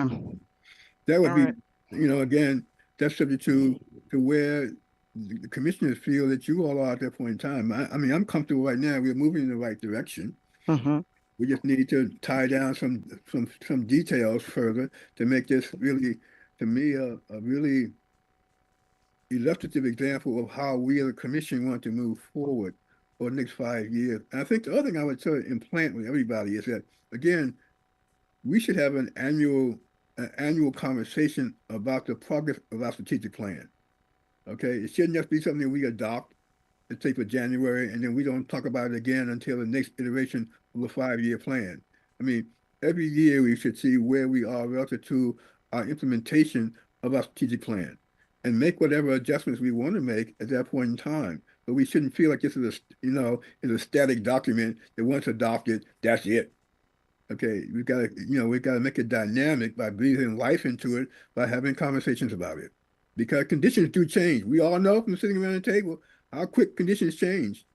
that would All be, right. again, that's subject to where the commissioners feel that you all are at that point in time. I mean, I'm comfortable right now. We're moving in the right direction. Mm-hmm. We just need to tie down some details further to make this really, to me, a really illustrative example of how we as a commission want to move forward for the next 5 years. And I think the other thing I would sort of implant with everybody is that, again, we should have an annual conversation about the progress of our strategic plan. Okay, it shouldn't just be something that we adopt, let's say for January, and then we don't talk about it again until the next iteration of the 5-year plan. I mean, every year we should see where we are relative to our implementation of our strategic plan and make whatever adjustments we want to make at that point in time. But we shouldn't feel like this is is a static document that once adopted, that's it. Okay, we've got to make it dynamic by breathing life into it, by having conversations about it. Because conditions do change. We all know from sitting around the table how quick conditions change.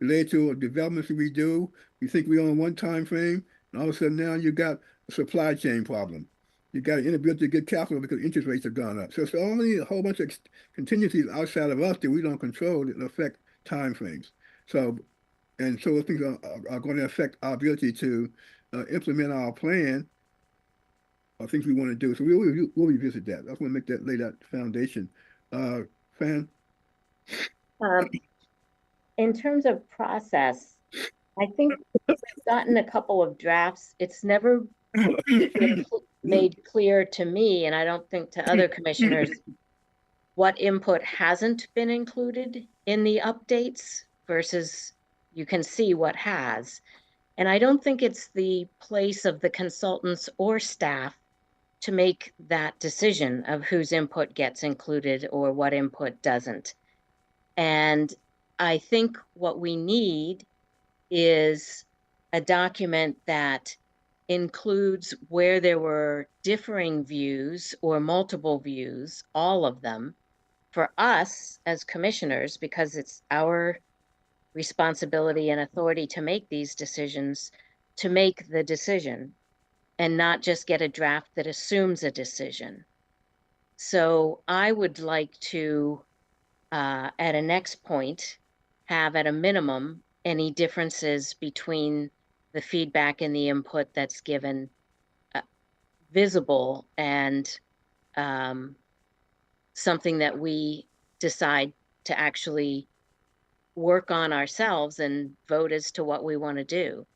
Related to developments that we do, we think we're on one time frame, and all of a sudden now you've got a supply chain problem. You've got an inability to get capital because interest rates have gone up. So it's only a whole bunch of contingencies outside of us that we don't control that affect time frames. So those things are going to affect our ability to implement our plan or things we want to do. So we'll revisit that. I just want to lay that foundation. Fran? In terms of process, I think we've gotten a couple of drafts. It's never been made clear to me, and I don't think to other commissioners, what input hasn't been included in the updates versus you can see what has. And I don't think it's the place of the consultants or staff to make that decision of whose input gets included or what input doesn't. And I think what we need is a document that includes where there were differing views or multiple views, all of them, for us as commissioners, because it's our responsibility and authority to make these decisions, to make the decision and not just get a draft that assumes a decision. So I would like to, at a next point, have at a minimum any differences between the feedback and the input that's given visible and something that we decide to actually work on ourselves and vote as to what we want to do.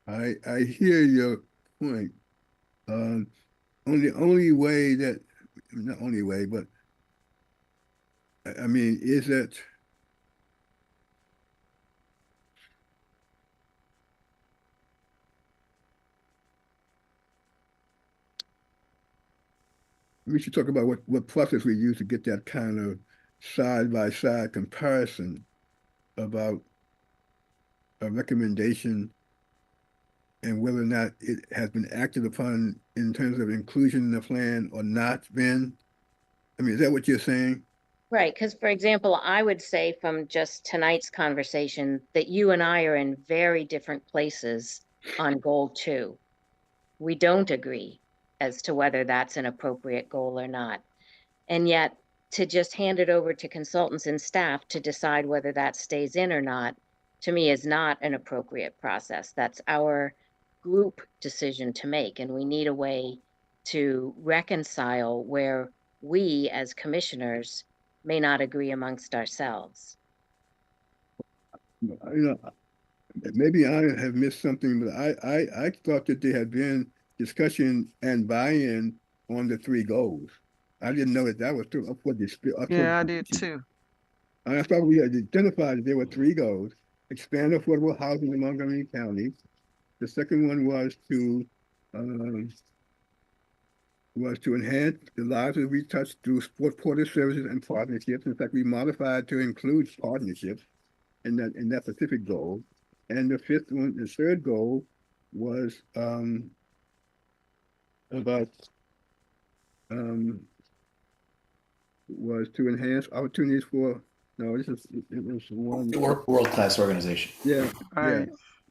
I hear your point. Only way that, not only way, but I mean, is that we should talk about what process we use to get that kind of side-by-side comparison about a recommendation and whether or not it has been acted upon in terms of inclusion in the plan or not been. I mean, is that what you're saying? Right, because for example, I would say from just tonight's conversation that you and I are in very different places on goal 2. We don't agree as to whether that's an appropriate goal or not. And yet to just hand it over to consultants and staff to decide whether that stays in or not, to me is not an appropriate process. That's our group decision to make. And we need a way to reconcile where we as commissioners may not agree amongst ourselves. You know, maybe I have missed something, but I thought that there had been discussion and buy-in on the 3 goals. I didn't know that was true. Up for the Yeah, I did too. I thought we had identified that there were 3 goals: expand affordable housing in Montgomery County. The second one um, was to enhance the lives that we touch through supportive services and partnerships. In fact, we modified to include partnerships in that specific goal. And the third goal was about was to enhance opportunities for, no, it was one. World-class organization. Yeah, yeah. Right.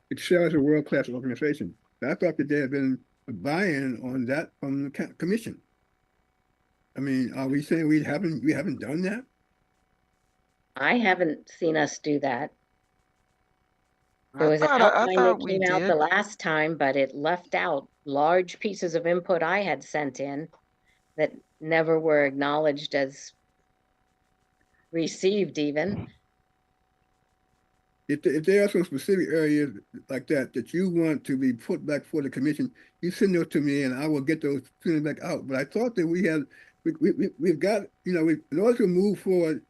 Excel as a world-class organization. I thought that there had been a buy-in on that from the commission. I mean, are we saying we haven't done that? I haven't seen us do that. There I was an thought outline that we came out did. the last time, but it left out large pieces of input I had sent in that never were acknowledged as received even. If there are some specific areas like that you want to be put back for the commission, you send those to me and I will get those sent back out. But I thought that we've got, in order to move forward,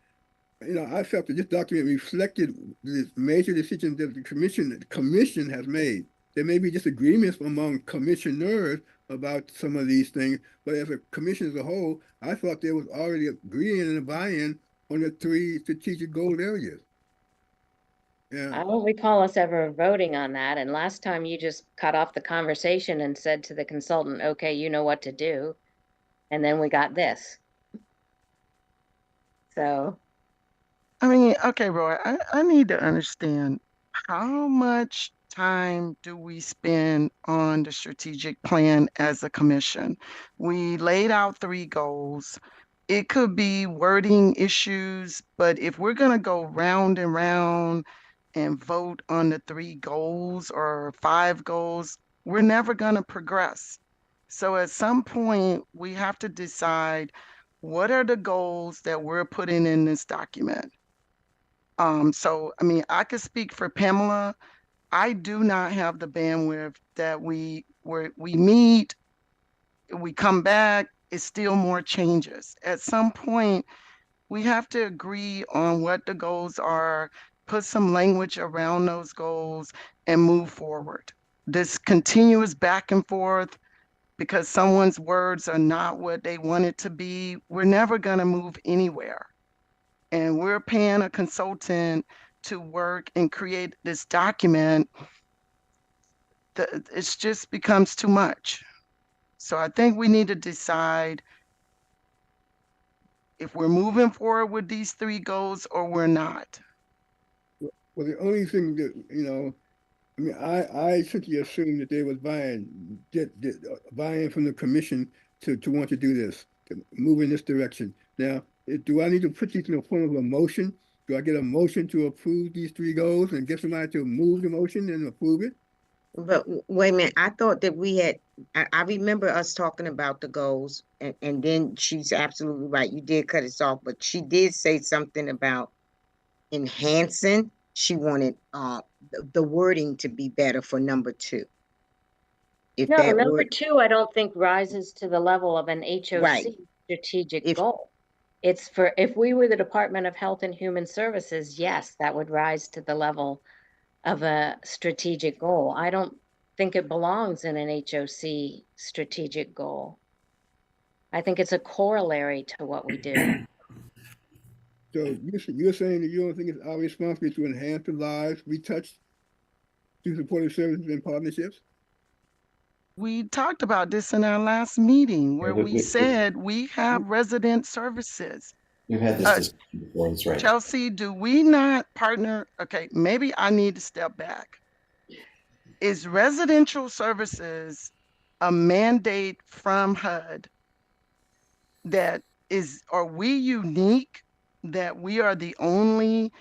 I felt that this document reflected the major decisions that the commission has made. There may be disagreements among commissioners about some of these things, but as a commission as a whole, I thought there was already agreeing and a buy-in on the 3 strategic goal areas. Yeah. I don't recall us ever voting on that. And last time you just cut off the conversation and said to the consultant, okay, you know what to do. And then we got this. So. I mean, okay, Roy, I need to understand how much time do we spend on the strategic plan as a commission? We laid out 3 goals. It could be wording issues, but if we're going to go round and round and vote on the 3 goals or 5 goals, we're never going to progress. So at some point, we have to decide what are the goals that we're putting in this document. So, I mean, I could speak for Pamela. I do not have the bandwidth that we meet, we come back, it's still more changes. At some point, we have to agree on what the goals are put some language around those goals and move forward. This continuous back and forth because someone's words are not what they want it to be, we're never going to move anywhere. And we're paying a consultant to work and create this document. It just becomes too much. So I think we need to decide if we're moving forward with these 3 goals or we're not. Well, the only thing that, I mean, I simply assumed that they was buying from the commission to want to do this, to move in this direction. Now, do I need to put these in the form of a motion? Do I get a motion to approve these 3 goals and get somebody to move the motion and approve it? But wait a minute, I thought that we had, I remember us talking about the goals, and then she's absolutely right. You did cut us off, but she did say something about enhancing. She wanted the wording to be better for number 2. If No, that number word, 2, I don't think rises to the level of an HOC Right. strategic If- goal. It's for, if we were the Department of Health and Human Services, yes, that would rise to the level of a strategic goal. I don't think it belongs in an HOC strategic goal. I think it's a corollary to what we do. So you're saying that you don't think it's our responsibility to enhance the lives we touch through supportive services and partnerships? We talked about this in our last meeting where we said we have resident services. We've had this discussion before, that's right. Chelsea, do we not partner? Okay, maybe I need to step back. Is residential services a mandate from HUD that is, are we unique that we are the only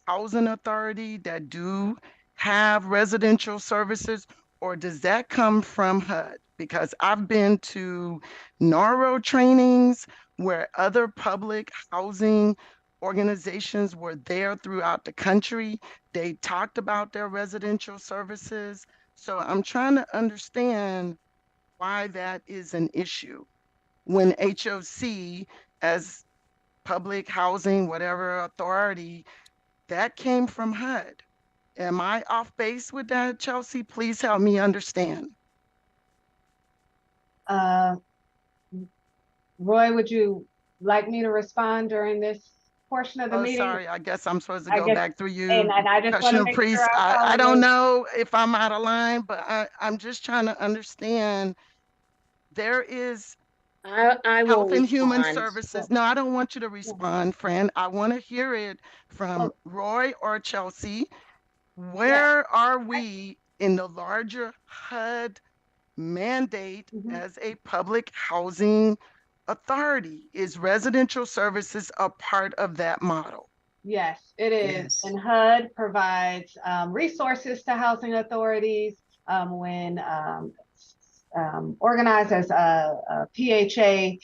housing authority that do have residential services, or does that come from HUD? Because I've been to NARO trainings where other public housing organizations were there throughout the country. They talked about their residential services. So I'm trying to understand why that is an issue when HOC as public housing, whatever authority, that came from HUD. Am I off base with that, Chelsea? Please help me understand. Roy, would you like me to respond during this portion of the Oh, meeting? sorry, I guess I'm supposed to I go guess- back through you. And I just want to Commissioner make Priest, sure I don't know if I'm out of line, but I'm just trying to understand. There is I will Health and Human respond. Services. No, I don't want you to respond, friend. I want to hear it from Roy or Chelsea. Where are we in the larger HUD mandate as a public housing authority? Is residential services a part of that model? Yes, it is. Yes. And HUD provides resources to housing authorities when organized as a PHA.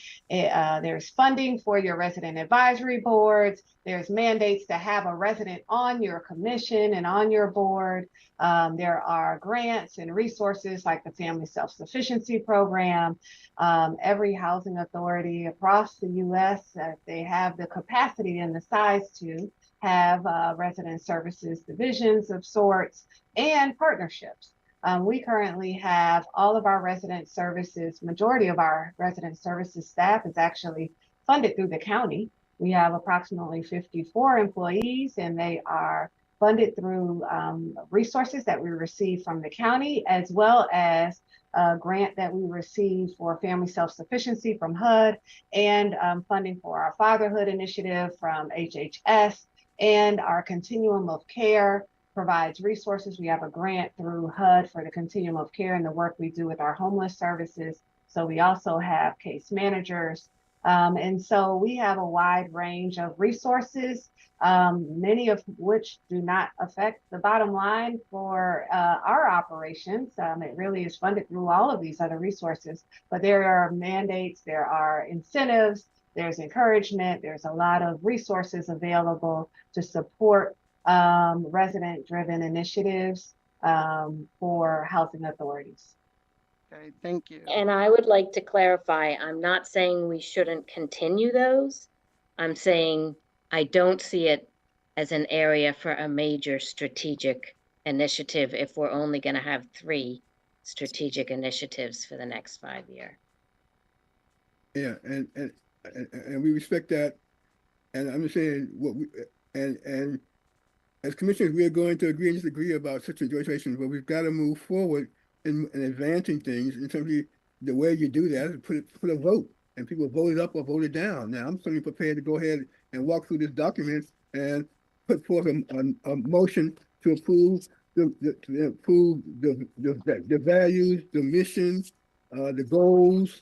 There's funding for your resident advisory boards. There's mandates to have a resident on your commission and on your board. There are grants and resources like the Family Self-Sufficiency Program. Every housing authority across the US, they have the capacity and the size to have resident services divisions of sorts and partnerships. We currently have all of our resident services, majority of our resident services staff is actually funded through the county. We have approximately 54 employees, and they are funded through resources that we receive from the county, as well as a grant that we receive for family self-sufficiency from HUD, and funding for our fatherhood initiative from HHS, and our continuum of care provides resources. We have a grant through HUD for the continuum of care and the work we do with our homeless services. So we also have case managers. And so we have a wide range of resources, many of which do not affect the bottom line for our operations. It really is funded through all of these other resources, but there are mandates, there are incentives, there's encouragement, there's a lot of resources available to support resident-driven initiatives for housing authorities. Okay, thank you. And I would like to clarify, I'm not saying we shouldn't continue those. I'm saying I don't see it as an area for a major strategic initiative if we're only going to have 3 strategic initiatives for the next 5 year. Yeah, and we respect that. And I'm just saying what we and as commissioners, we are going to agree and disagree about such situations, but we've got to move forward in advancing things. And simply the way you do that is put a vote, and people voted up or voted down. Now, I'm certainly prepared to go ahead and walk through this document and put forth a motion to approve the values, the missions, the goals.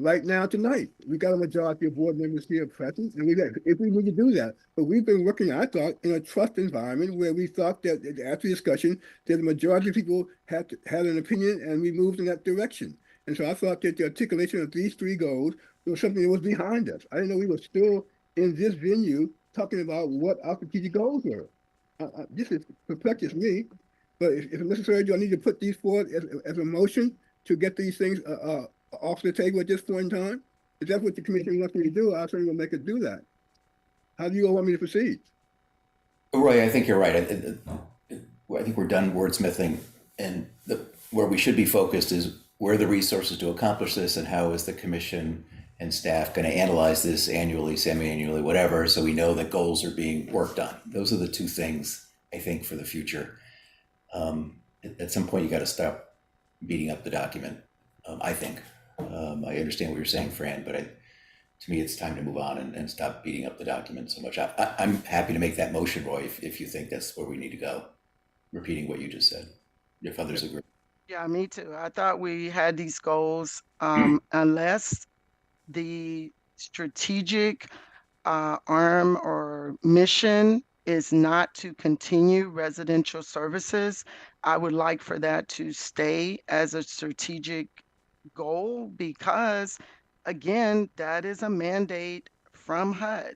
Right now, tonight, we got a majority of board members here present, and if we need to do that. But we've been working, I thought, in a trust environment where we thought that after discussion, that the majority of people had an opinion, and we moved in that direction. And so I thought that the articulation of these 3 goals was something that was behind us. I didn't know we were still in this venue talking about what our strategic goals were. This is perplexes me, but if necessary, do I need to put these forward as a motion to get these things off the table at this point in time? If that's what the commission wants me to do, I'll certainly make it do that. How do you all want me to proceed? Roy, I think you're right. I think we're done wordsmithing, and where we should be focused is where are the resources to accomplish this, and how is the commission and staff going to analyze this annually, semi-annually, whatever, so we know that goals are being worked on. Those are the 2 things, I think, for the future. At some point, you got to stop beating up the document, I think. I understand what you're saying, Fran, but to me, it's time to move on and stop beating up the document so much. I'm happy to make that motion, Roy, if you think that's where we need to go, repeating what you just said, if others agree. Yeah, me too. I thought we had these goals, unless the strategic arm or mission is not to continue residential services. I would like for that to stay as a strategic goal because, again, that is a mandate from HUD.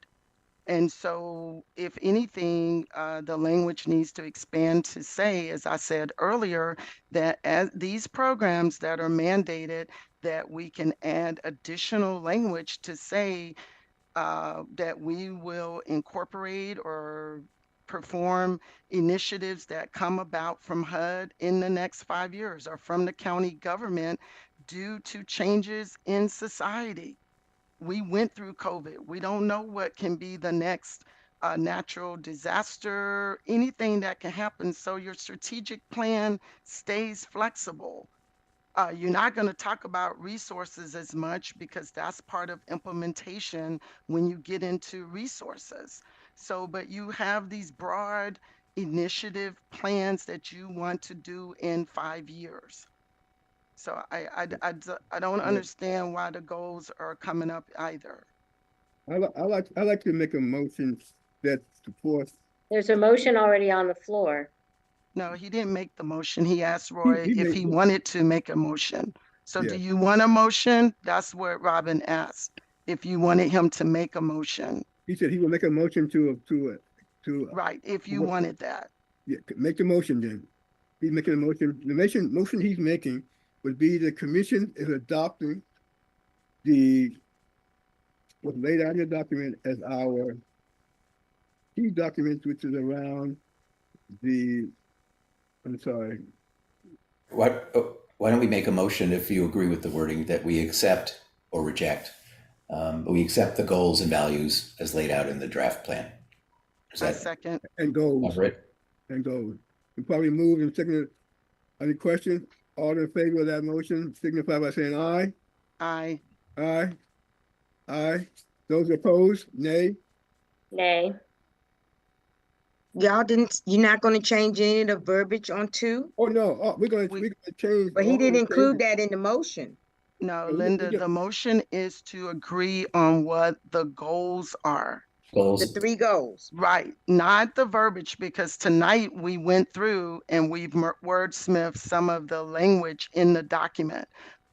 And so if anything, the language needs to expand to say, as I said earlier, that as these programs that are mandated, that we can add additional language to say that we will incorporate or perform initiatives that come about from HUD in the next 5 years or from the county government due to changes in society. We went through COVID. We don't know what can be the next natural disaster, anything that can happen. So your strategic plan stays flexible. You're not going to talk about resources as much because that's part of implementation when you get into resources. So, but you have these broad initiative plans that you want to do in 5 years. So I don't understand why the goals are coming up either. I like to make a motion that supports. There's a motion already on the floor. No, he didn't make the motion. He asked Roy He if made he the- wanted to make a motion. So Yeah. do you want a motion? That's what Robin asked. If you wanted him to make a motion. He said he will make a motion to Right, if you What- wanted that. yeah, make the motion then. He's making a motion. The motion he's making would be the commission is adopting what's laid out in the document as our key documents, which is around I'm sorry. Why don't we make a motion, if you agree with the wording, that we accept or reject? We accept the goals and values as laid out in the draft plan. Is I that second. And goals. right? And goals. We probably moved and seconded. Any questions? All in favor of that motion, signify by saying aye. Aye. Aye. Aye. Those opposed, nay. Nay. You're not gonna change any of the verbiage on 2? Oh, no, we're gonna change. But all he the didn't include changes. that in the motion. No, we Linda, just- the motion is to agree on what the goals are. The Goals, 3 goals. Right, not the verbiage, because tonight we went through and we've wordsmithed some of the language in the document.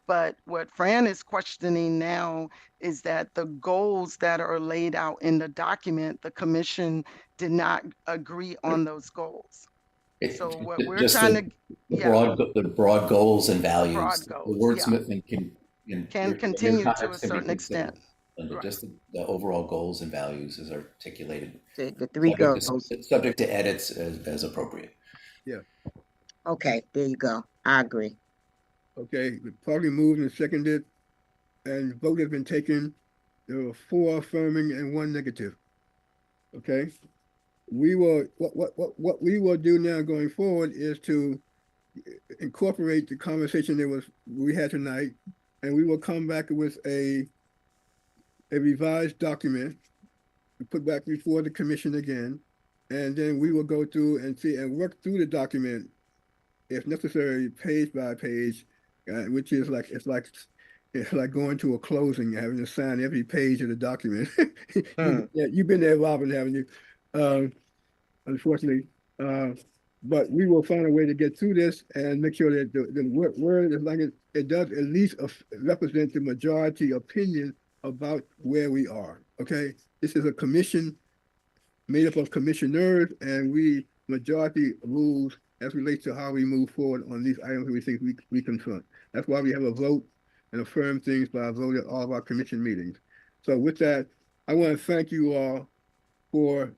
But what Fran is questioning now is that the goals that are laid out in the document, the commission did not agree on those goals. So what we're just trying the- to, the yeah, broad goals and values. Broad The goals, wordsmithing can can continue to a certain extent. Linda, Right. just the overall goals and values as articulated, The three subject goals. subject to edits as appropriate. Okay, there you go. I agree. Okay, probably moved and seconded, and vote has been taken. There were 4 affirming and 1 negative. Okay, we will, what we will do now going forward is to incorporate the conversation we had tonight, and we will come back with a revised document to put back before the commission again, and then we will go through and see and work through the document, if necessary, page by page, which is like it's like going to a closing, having to sign every page of the document. You've been there, Robin, haven't you? Unfortunately, but we will find a way to get through this and make sure that the word, as long as it does at least represent the majority opinion about where we are. Okay, this is a commission made up of commissioners, and we majority rules as relates to how we move forward on these items that we think we confront. That's why we have a vote and affirm things by a vote at all of our commission meetings. So with that, I want to thank you all for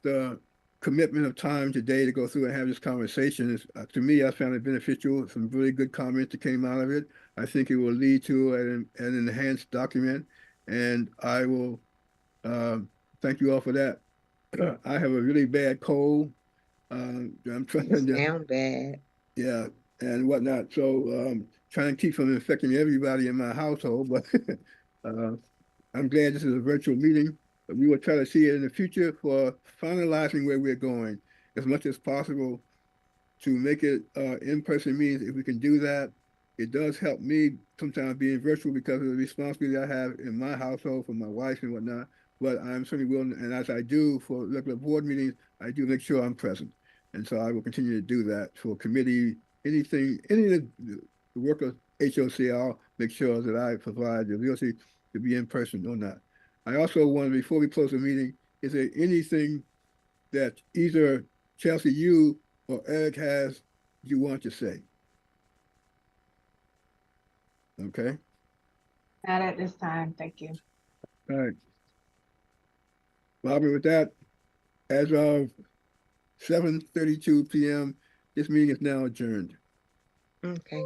the commitment of time today to go through and have this conversation. To me, I found it beneficial. Some really good comments that came out of it. I think it will lead to an enhanced document, and I will thank you all for that. I have a really bad cold. I'm trying to, Sound bad. yeah, and whatnot. So trying to keep from infecting everybody in my household, but I'm glad this is a virtual meeting. But we will try to see it in the future for finalizing where we're going as much as possible to make it in-person meetings. If we can do that, it does help me sometimes being virtual because of the responsibility I have in my household for my wife and whatnot. But I'm certainly willing, and as I do for regular board meetings, I do make sure I'm present. And so I will continue to do that for committee, any of the work of HOC, I'll make sure that I provide the ability to be in person or not. I also want, before we close the meeting, is there anything that either Chelsea, you or Eric has you want to say? Okay. Not at this time, thank you. All right. Bobby, with that, as of 7:32 p.m., this meeting is now adjourned. Okay.